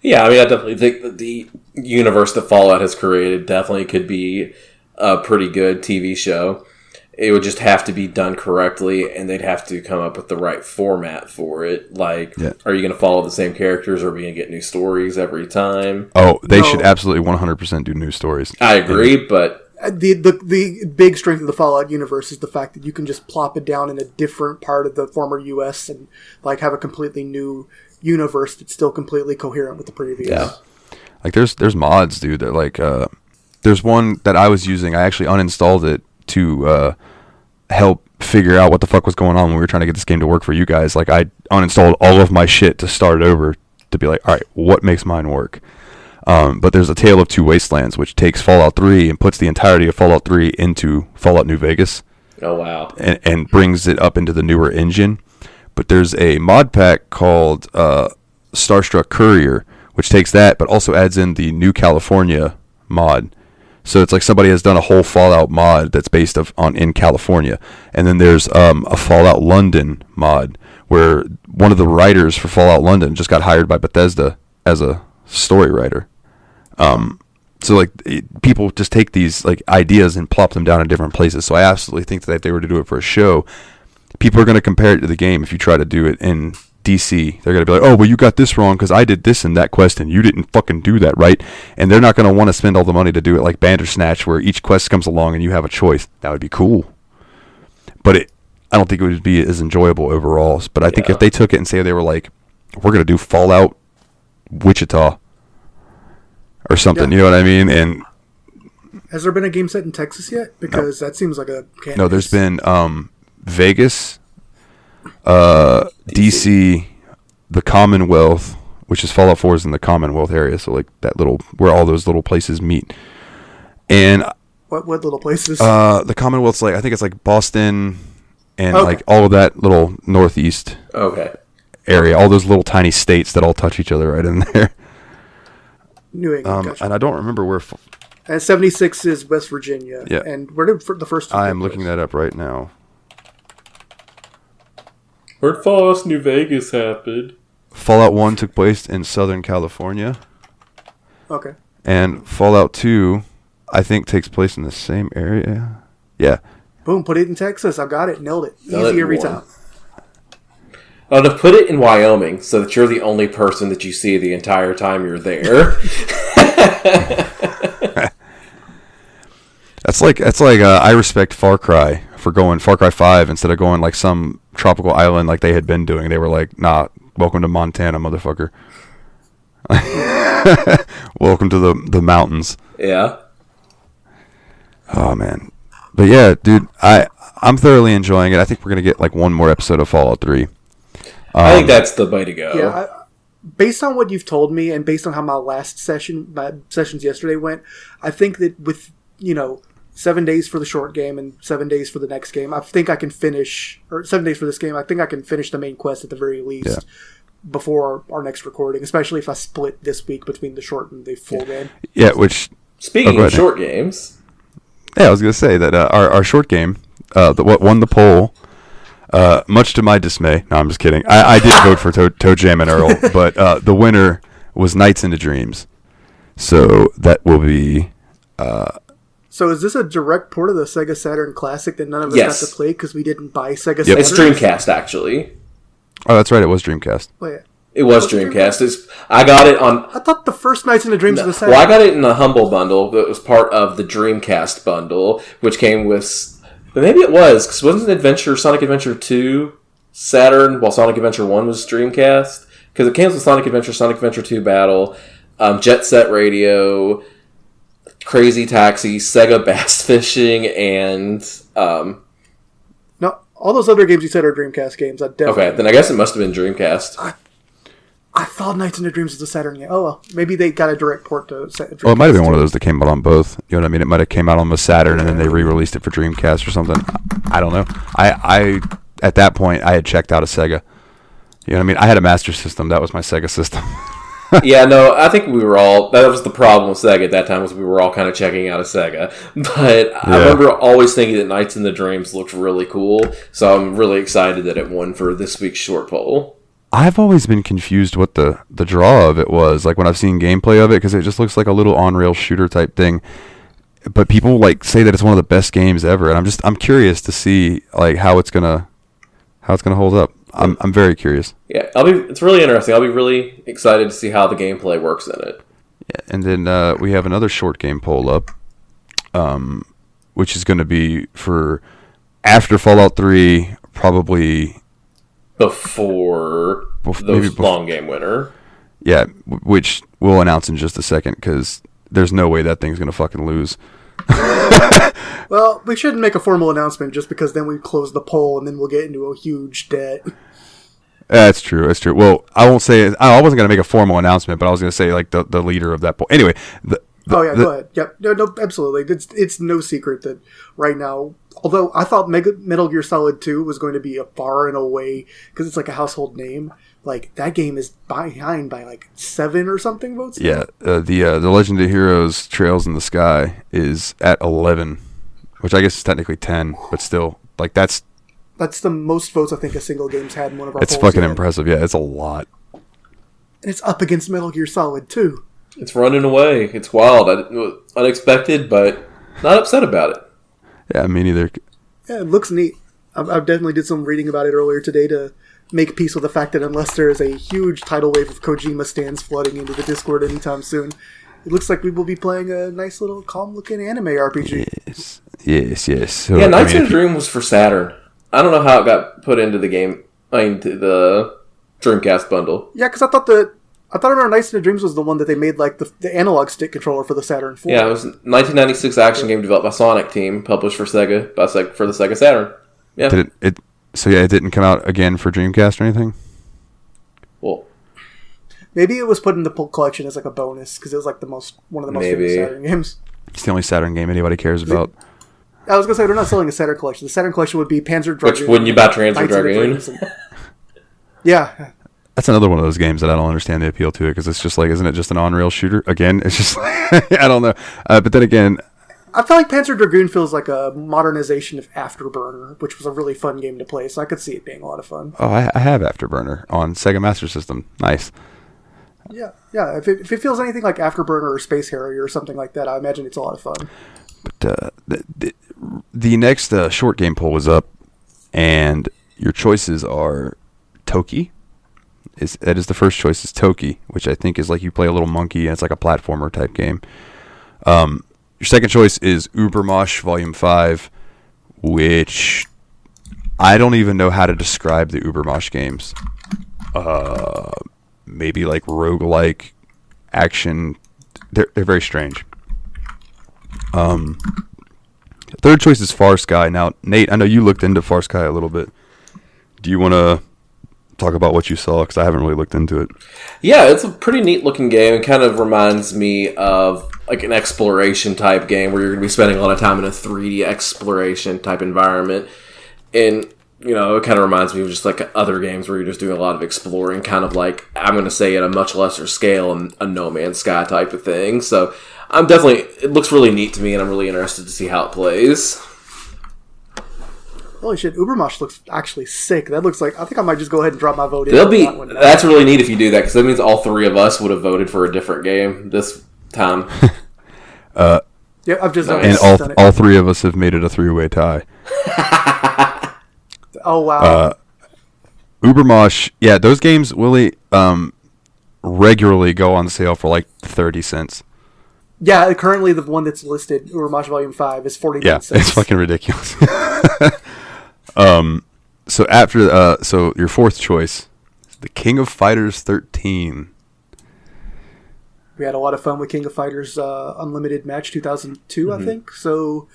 Yeah, I mean, I definitely think that the universe that Fallout has created definitely could be a pretty good TV show. It would just have to be done correctly, and they'd have to come up with the right format for it. Like, Are you going to follow the same characters, or are we going to get new stories every time? Oh, they should absolutely 100% do new stories. I agree, but... The big strength of the Fallout universe is the fact that you can just plop it down in a different part of the former U.S. and like have a completely new universe that's still completely coherent with the previous. Yeah. Like, there's mods, dude, that, like, there's one that I was using. I actually uninstalled it to help figure out what the fuck was going on when we were trying to get this game to work for you guys. Like, I uninstalled all of my shit to start it over to be like, all right, what makes mine work? But there's A Tale of Two Wastelands, which takes Fallout 3 and puts the entirety of Fallout 3 into Fallout New Vegas. Oh, wow. And brings it up into the newer engine. But there's a mod pack called Starstruck Courier, which takes that, but also adds in the New California mod. So it's like somebody has done a whole Fallout mod that's based in California. And then there's a Fallout London mod, where one of the writers for Fallout London just got hired by Bethesda as a story writer. So like people just take these like ideas and plop them down in different places. So I absolutely think that if they were to do it for a show, people are going to compare it to the game. If you try to do it in DC, they're going to be like, oh, well, you got this wrong because I did this in that quest and you didn't fucking do that, right? And they're not going to want to spend all the money to do it like Bandersnatch, where each quest comes along and you have a choice. That would be cool. But I don't think it would be as enjoyable overall. But I think if they took it and say they were like, we're going to do Fallout Wichita or something, you know what I mean? And has there been a game set in Texas yet? Because that seems like a canvas. No, there's been Vegas, DC, the Commonwealth, which is Fallout 4 is in the Commonwealth area, so like that little where all those little places meet. And what little places? The Commonwealth's like, I think it's like Boston and like all of that little northeast area, all those little tiny states that all touch each other right in there. New England, gotcha. And I don't remember where. And 76 is West Virginia. Yeah. And where did the first two I am looking that up right now. Where'd Fallout New Vegas happen? Fallout 1 took place in Southern California. Okay. And Fallout 2, I think, takes place in the same area. Yeah. Boom, put it in Texas. I got it. Nailed it. Easy every time. Oh, to put it in Wyoming so that you're the only person that you see the entire time you're there. That's like I respect Far Cry for going Far Cry 5 instead of going like some tropical island like they had been doing. They were like, nah, welcome to Montana, motherfucker. Welcome to the mountains. Yeah. Oh, man. But yeah, dude, I'm thoroughly enjoying it. I think we're going to get like one more episode of Fallout 3. I think that's the way to go. Yeah, based on what you've told me and based on how my sessions yesterday went, I think that with, 7 days for the short game and 7 days for the next game, I think I can finish, or 7 days for this game, I think I can finish the main quest at the very least before our next recording, especially if I split this week between the short and the full game. Yeah, which... Speaking of short games... Yeah, I was going to say that our short game, what won the poll, much to my dismay. No, I'm just kidding. I did vote for Toe Jam and Earl, but the winner was Nights into Dreams. So that will be... So is this a direct port of the Sega Saturn Classic that none of us got to play because we didn't buy Sega Saturn? It's Dreamcast, actually. Oh, that's right. It was Dreamcast. Oh, yeah. It was Dreamcast. I got it on... I thought the first Nights into Dreams was the Saturn. Well, I got it in the Humble Bundle that was part of the Dreamcast bundle, which came with... Maybe it was, because wasn't Sonic Adventure 2 Saturn, while Sonic Adventure 1 was Dreamcast? Because it came with Sonic Adventure 2 Battle, Jet Set Radio, Crazy Taxi, Sega Bass Fishing, and... No, all those other games you said are Dreamcast games. Okay, then I guess it must have been Dreamcast. I thought Nights into Dreams was a Saturn game. Oh, well. Maybe they got a direct port to Dreamcast. Well, it might have been one of those that came out on both. You know what I mean? It might have came out on the Saturn and then they re-released it for Dreamcast or something. I don't know. I at that point, I had checked out of Sega. You know what I mean? I had a Master System. That was my Sega system. Yeah, no, I think we were all... That was the problem with Sega at that time, was we were all kind of checking out of Sega. But I remember always thinking that Nights in the Dreams looked really cool, so I'm really excited that it won for this week's short poll. I've always been confused what the draw of it was, like when I've seen gameplay of it, because it just looks like a little on-rail shooter type thing. But people like say that it's one of the best games ever, and I'm curious to see like how it's gonna hold up. I'm very curious. Yeah, it's really interesting. I'll be really excited to see how the gameplay works in it. Yeah, and then we have another short game poll up, which is going to be for after Fallout 3, probably before the long game winner. Yeah, which we'll announce in just a second, because there's no way that thing's going to fucking lose. Well, we shouldn't make a formal announcement just because then we close the poll and then we'll get into a huge debt. That's true. Well, I won't say... I wasn't going to make a formal announcement, but I was going to say like the leader of that poll. Anyway. Go ahead. Yep. No, absolutely. It's no secret that right now, although I thought Metal Gear Solid 2 was going to be a far and away, because it's like a household name, like that game is behind by like 7 or something votes. Yeah. The Legend of Heroes Trails in the Sky is at 11, which I guess is technically 10, but still, like that's the most votes I think a single game's had in one of our polls. It's fucking impressive. Yeah, it's a lot. And it's up against Metal Gear Solid 2. It's running away. It's wild. Unexpected, but not upset about it. Yeah, me neither. Yeah, it looks neat. I definitely did some reading about it earlier today to make peace with the fact that unless there is a huge tidal wave of Kojima stands flooding into the Discord anytime soon, it looks like we will be playing a nice little calm-looking anime RPG. Yes. So, yeah, Nights in the Dream was for Saturn. I don't know how it got put into the game, into the Dreamcast bundle. Yeah, because I thought I remember Nights in the Dreams was the one that they made like the analog stick controller for the Saturn IV. Yeah, it was a 1996 action game developed by Sonic Team, published for Sega for the Sega Saturn. Yeah. Did it didn't come out again for Dreamcast or anything? Well, maybe it was put in the collection as like a bonus because it was like one of the most famous Saturn games. It's the only Saturn game anybody cares about. I was gonna say they're not selling a Saturn collection. The Saturn collection would be Panzer Dragoon. Which wouldn't you buy Panzer Dragoon? Yeah. That's another one of those games that I don't understand the appeal to it, because it's just like, isn't it just an on-rail shooter? Again, it's just like, I don't know. But then again... I feel like Panzer Dragoon feels like a modernization of Afterburner, which was a really fun game to play, so I could see it being a lot of fun. Oh, I have Afterburner on Sega Master System. Nice. Yeah. If it feels anything like Afterburner or Space Harrier or something like that, I imagine it's a lot of fun. But the next short game poll is up, and your choices are Toki. That is the first choice, is Toki, which I think is like you play a little monkey and it's like a platformer type game. Your second choice is Ubermosh Volume 5, which I don't even know how to describe the Ubermosh games. Maybe like roguelike action. They're very strange. Third choice is Far Sky. Now, Nate, I know you looked into Far Sky a little bit. Do you want to talk about what you saw, because I haven't really looked into it? Yeah, it's a pretty neat looking game. It kind of reminds me of like an exploration type game where you're going to be spending a lot of time in a 3D exploration type environment. And, you know, it kind of reminds me of just like other games where you're just doing a lot of exploring, kind of like, I'm going to say at a much lesser scale, and a No Man's Sky type of thing. So it looks really neat to me, and I'm really interested to see how it plays. Holy shit, Ubermosh looks actually sick. That looks like... I think I might just go ahead and drop my vote in. That's really neat if you do that, because that means all three of us would have voted for a different game this time. Yeah, I've just... And all three of us have made it a 3-way tie. Oh, wow. Ubermosh, yeah, those games, Willie, regularly go on sale for like 30 cents. Yeah, currently the one that's listed, Ubermosh Volume 5, is 49 cents. Yeah, it's fucking ridiculous. So your fourth choice, the King of Fighters 13. We had a lot of fun with King of Fighters Unlimited Match 2002, I think. So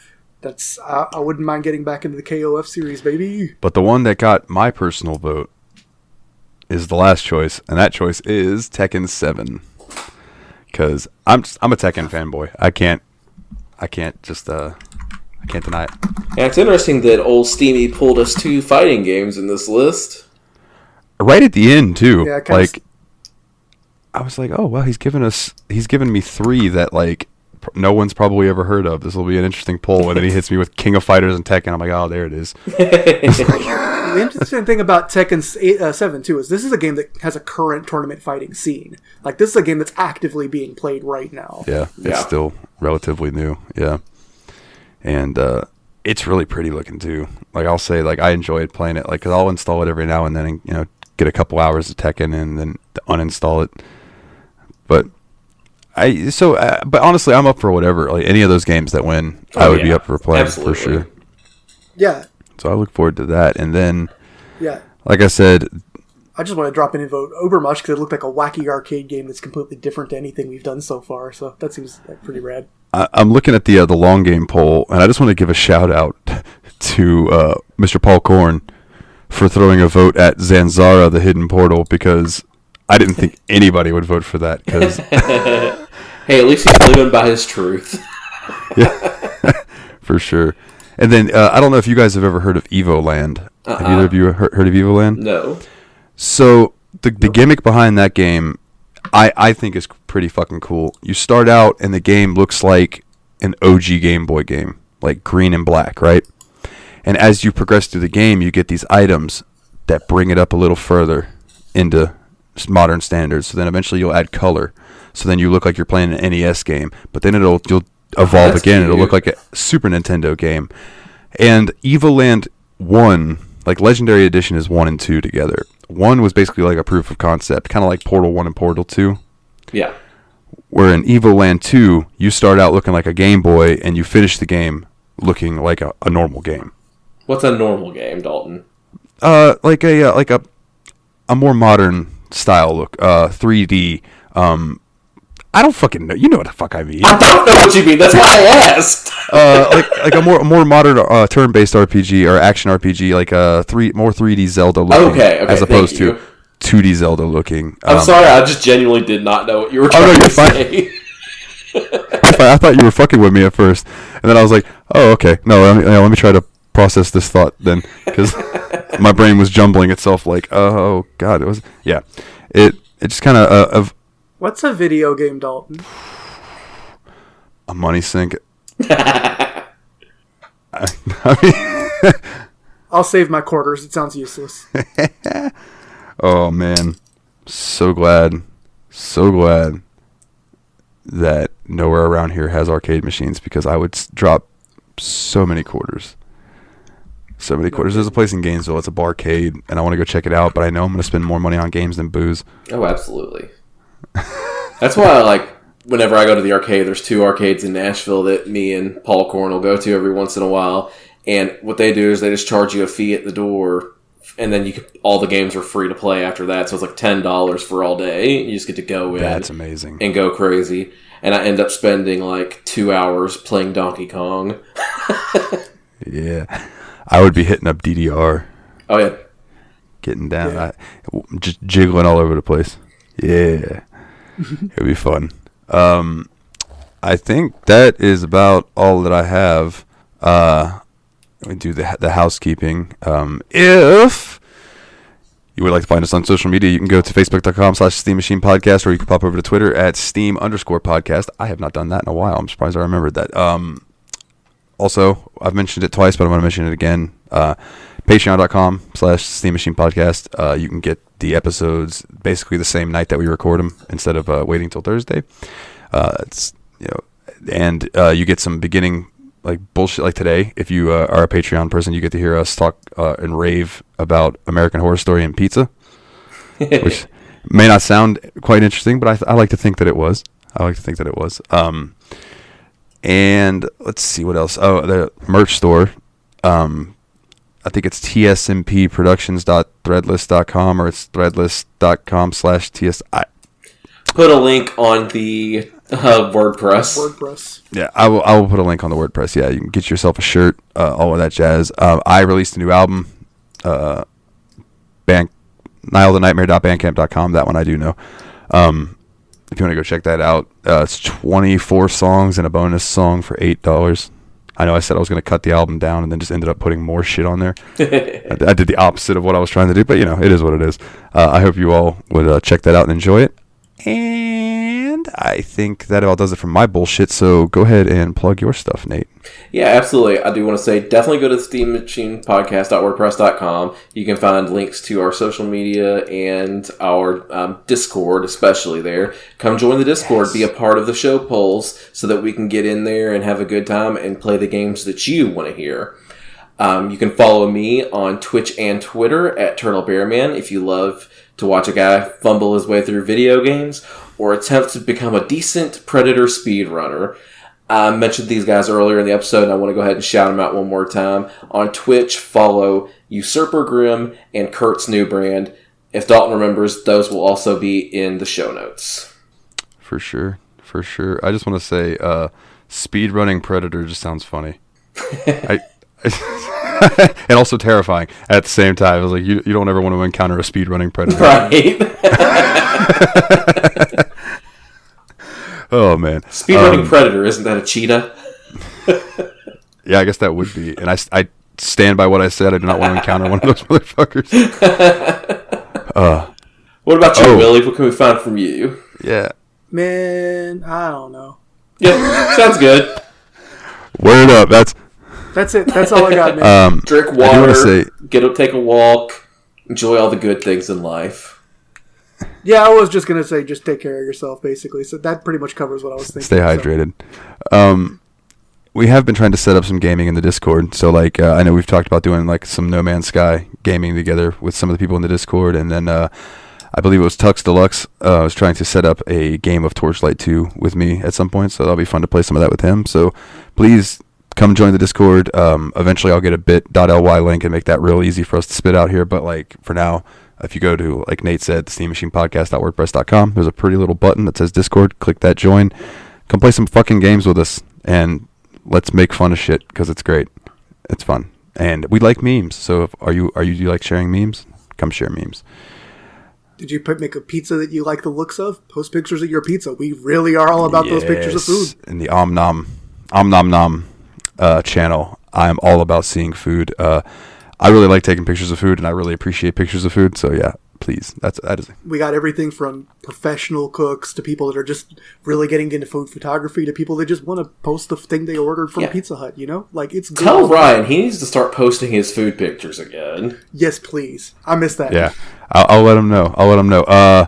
that's I wouldn't mind getting back into the KOF series, baby. But the one that got my personal vote is the last choice, and that choice is Tekken 7. Because I'm a Tekken fanboy. I can't deny it. Yeah, it's interesting that old Steamy pulled us 2 fighting games in this list. right at the end too. Yeah, like I was like, oh well, he's given me 3 that like no one's probably ever heard of. This will be an interesting poll. And then he hits me with King of Fighters and Tekken. I'm like, oh, there it is. The interesting thing about Tekken 7 too is this is a game that has a current tournament fighting scene. Like this is a game that's actively being played right now. Yeah, it's still relatively new. Yeah, and it's really pretty looking too. Like I'll say, like I enjoyed playing it. Like, cause I'll install it every now and then, and get a couple hours of Tekken and then uninstall it. But but honestly, I'm up for whatever. Like any of those games that win, I would be up for playing for sure. Yeah. So I look forward to that. And then, yeah, like I said, I just want to drop in and vote Obermush because it looked like a wacky arcade game that's completely different to anything we've done so far. So that seems like pretty rad. I'm looking at the long game poll, and I just want to give a shout out to Mr. Paul Korn for throwing a vote at Zanzara, the Hidden Portal, because I didn't think anybody would vote for that. Cause hey, at least he's living by his truth. Yeah, for sure. And then I don't know if you guys have ever heard of Evoland. Have either of you heard of Evoland? No. So the gimmick behind that game, I think is pretty fucking cool. You start out and the game looks like an OG Game Boy game, like green and black, right? And as you progress through the game, you get these items that bring it up a little further into modern standards. So then eventually you'll add color. So then you look like you're playing an NES game, but then you'll evolve again. Cute. It'll look like a Super Nintendo game. And Evoland 1, like Legendary Edition is 1 and 2 together. 1 was basically like a proof of concept, kind of like Portal 1 and Portal 2. Yeah. Where in Evoland 2, you start out looking like a Game Boy and you finish the game looking like a normal game. What's a normal game, Dalton? Like a more modern style look, 3D. I don't fucking know. You know what the fuck I mean. I don't know what you mean. That's why I asked. like a more modern turn-based RPG or action RPG, like more 3D Zelda looking, okay, as opposed to 2D Zelda looking. I'm sorry, I just genuinely did not know what you were trying to say. I thought you were fucking with me at first, and then I was like, "Oh, okay. No, let me try to process this thought then," because my brain was jumbling itself. Like, oh god, it was It just kind of What's a video game, Dalton? A money sink. I mean, I'll save my quarters. It sounds useless. Oh man, so glad that nowhere around here has arcade machines, because I would drop so many quarters. So many quarters. There's a place in Gainesville. It's a barcade, and I want to go check it out, but I know I'm going to spend more money on games than booze. Oh, absolutely. That's why I like whenever I go to the arcade, there's 2 arcades in Nashville that me and Paul Korn will go to every once in a while. And what they do is they just charge you a fee at the door, and then all the games are free to play after that. So it's like $10 for all day. You just get to go in. That's amazing. And go crazy. And I end up spending like 2 hours playing Donkey Kong. Yeah. I would be hitting up DDR. Oh, yeah. Getting down. Just jiggling all over the place. Yeah. It'd be fun. I think that is about all that I have. We do the housekeeping. If you would like to find us on social media, you can go to facebook.com/Steam Machine Podcast, or you can pop over to Twitter at Steam_podcast. I have not done that in a while. I'm surprised I remembered that. Also, I've mentioned it twice, but I'm going to mention it again. Patreon.com/Steam Machine Podcast. You can get the episodes basically the same night that we record them instead of waiting till Thursday. And you get some beginning like bullshit like today. If you are a Patreon person, you get to hear us talk and rave about American Horror Story and pizza, which may not sound quite interesting, but I like to think that it was. And let's see what else. Oh, the merch store. I think it's tsmpproductions.threadless.com, or it's threadless.com/ts. Put a link on the WordPress. Yeah, I will put a link on the WordPress. Yeah, you can get yourself a shirt, all of that jazz. I released a new album, nileothenightmare.bandcamp.com. That one I do know. If you want to go check that out, it's 24 songs and a bonus song for $8. I know I said I was going to cut the album down and then just ended up putting more shit on there. I did the opposite of what I was trying to do, but it is what it is. I hope you all would check that out and enjoy it. And I think that all does it for my bullshit, so go ahead and plug your stuff, Nate. Yeah, absolutely. I do want to say definitely go to the steammachinepodcast.wordpress.com. You can find links to our social media and our Discord, especially there. Come join the Discord, be a part of the show polls so that we can get in there and have a good time and play the games that you want to hear. You can follow me on Twitch and Twitter at TurtleBearman if you love to watch a guy fumble his way through video games or attempt to become a decent Predator speedrunner. I mentioned these guys earlier in the episode, and I want to go ahead and shout them out one more time. On Twitch, follow Usurper Grim and Kurt's New Brand. If Dalton remembers, those will also be in the show notes. For sure. I just want to say, speedrunning Predator just sounds funny. And also terrifying at the same time. I was like, you don't ever want to encounter a speedrunning Predator. Right. Oh, man. Speedrunning Predator, isn't that a cheetah? Yeah, I guess that would be. And I stand by what I said. I do not want to encounter one of those motherfuckers. What about you, Willie? What can we find from you? Yeah. Man, I don't know. Yeah, sounds good. Word up. That's it. That's all I got, man. Drink water, take a walk, enjoy all the good things in life. Yeah, I was just going to say, just take care of yourself, basically. So that pretty much covers what I was thinking. Stay hydrated. We have been trying to set up some gaming in the Discord. So, I know we've talked about doing, some No Man's Sky gaming together with some of the people in the Discord. And then I believe it was Tux Deluxe was trying to set up a game of Torchlight 2 with me at some point. So that'll be fun to play some of that with him. So please come join the Discord. Eventually I'll get a bit.ly link and make that real easy for us to spit out here. But for now, if you go to, like Nate said, the steammachinepodcast.wordpress.com, there's a pretty little button that says Discord. Click that join. Come play some fucking games with us, and let's make fun of shit, because it's great. It's fun. And we like memes. So do you like sharing memes? Come share memes. Did you make a pizza that you like the looks of? Post pictures of your pizza. We really are all about those pictures of food. In the Om Nom channel, I'm all about seeing food. I really like taking pictures of food, and I really appreciate pictures of food. So yeah, please. That is. We got everything from professional cooks to people that are just really getting into food photography to people that just want to post the thing they ordered from Pizza Hut. It's good. Tell Ryan he needs to start posting his food pictures again. Yes, please. I miss that. Yeah, I'll let him know.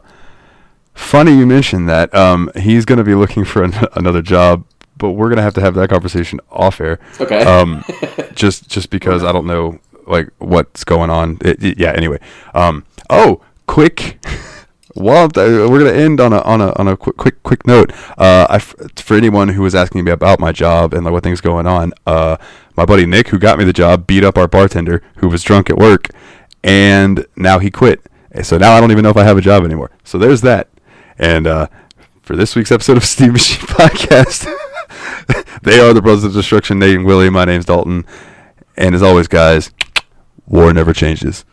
Funny you mentioned that. He's going to be looking for another job, but we're going to have that conversation off air. Okay. Just because I don't know what's going on. Anyway. Quick. Well, we're gonna end on a quick note. For anyone who was asking me about my job and what things going on, my buddy Nick, who got me the job, beat up our bartender who was drunk at work, and now he quit. So now I don't even know if I have a job anymore. So there's that. And for this week's episode of Steam Machine Podcast, they are the Brothers of Destruction, Nate and Willie. My name's Dalton. And as always, guys, war never changes.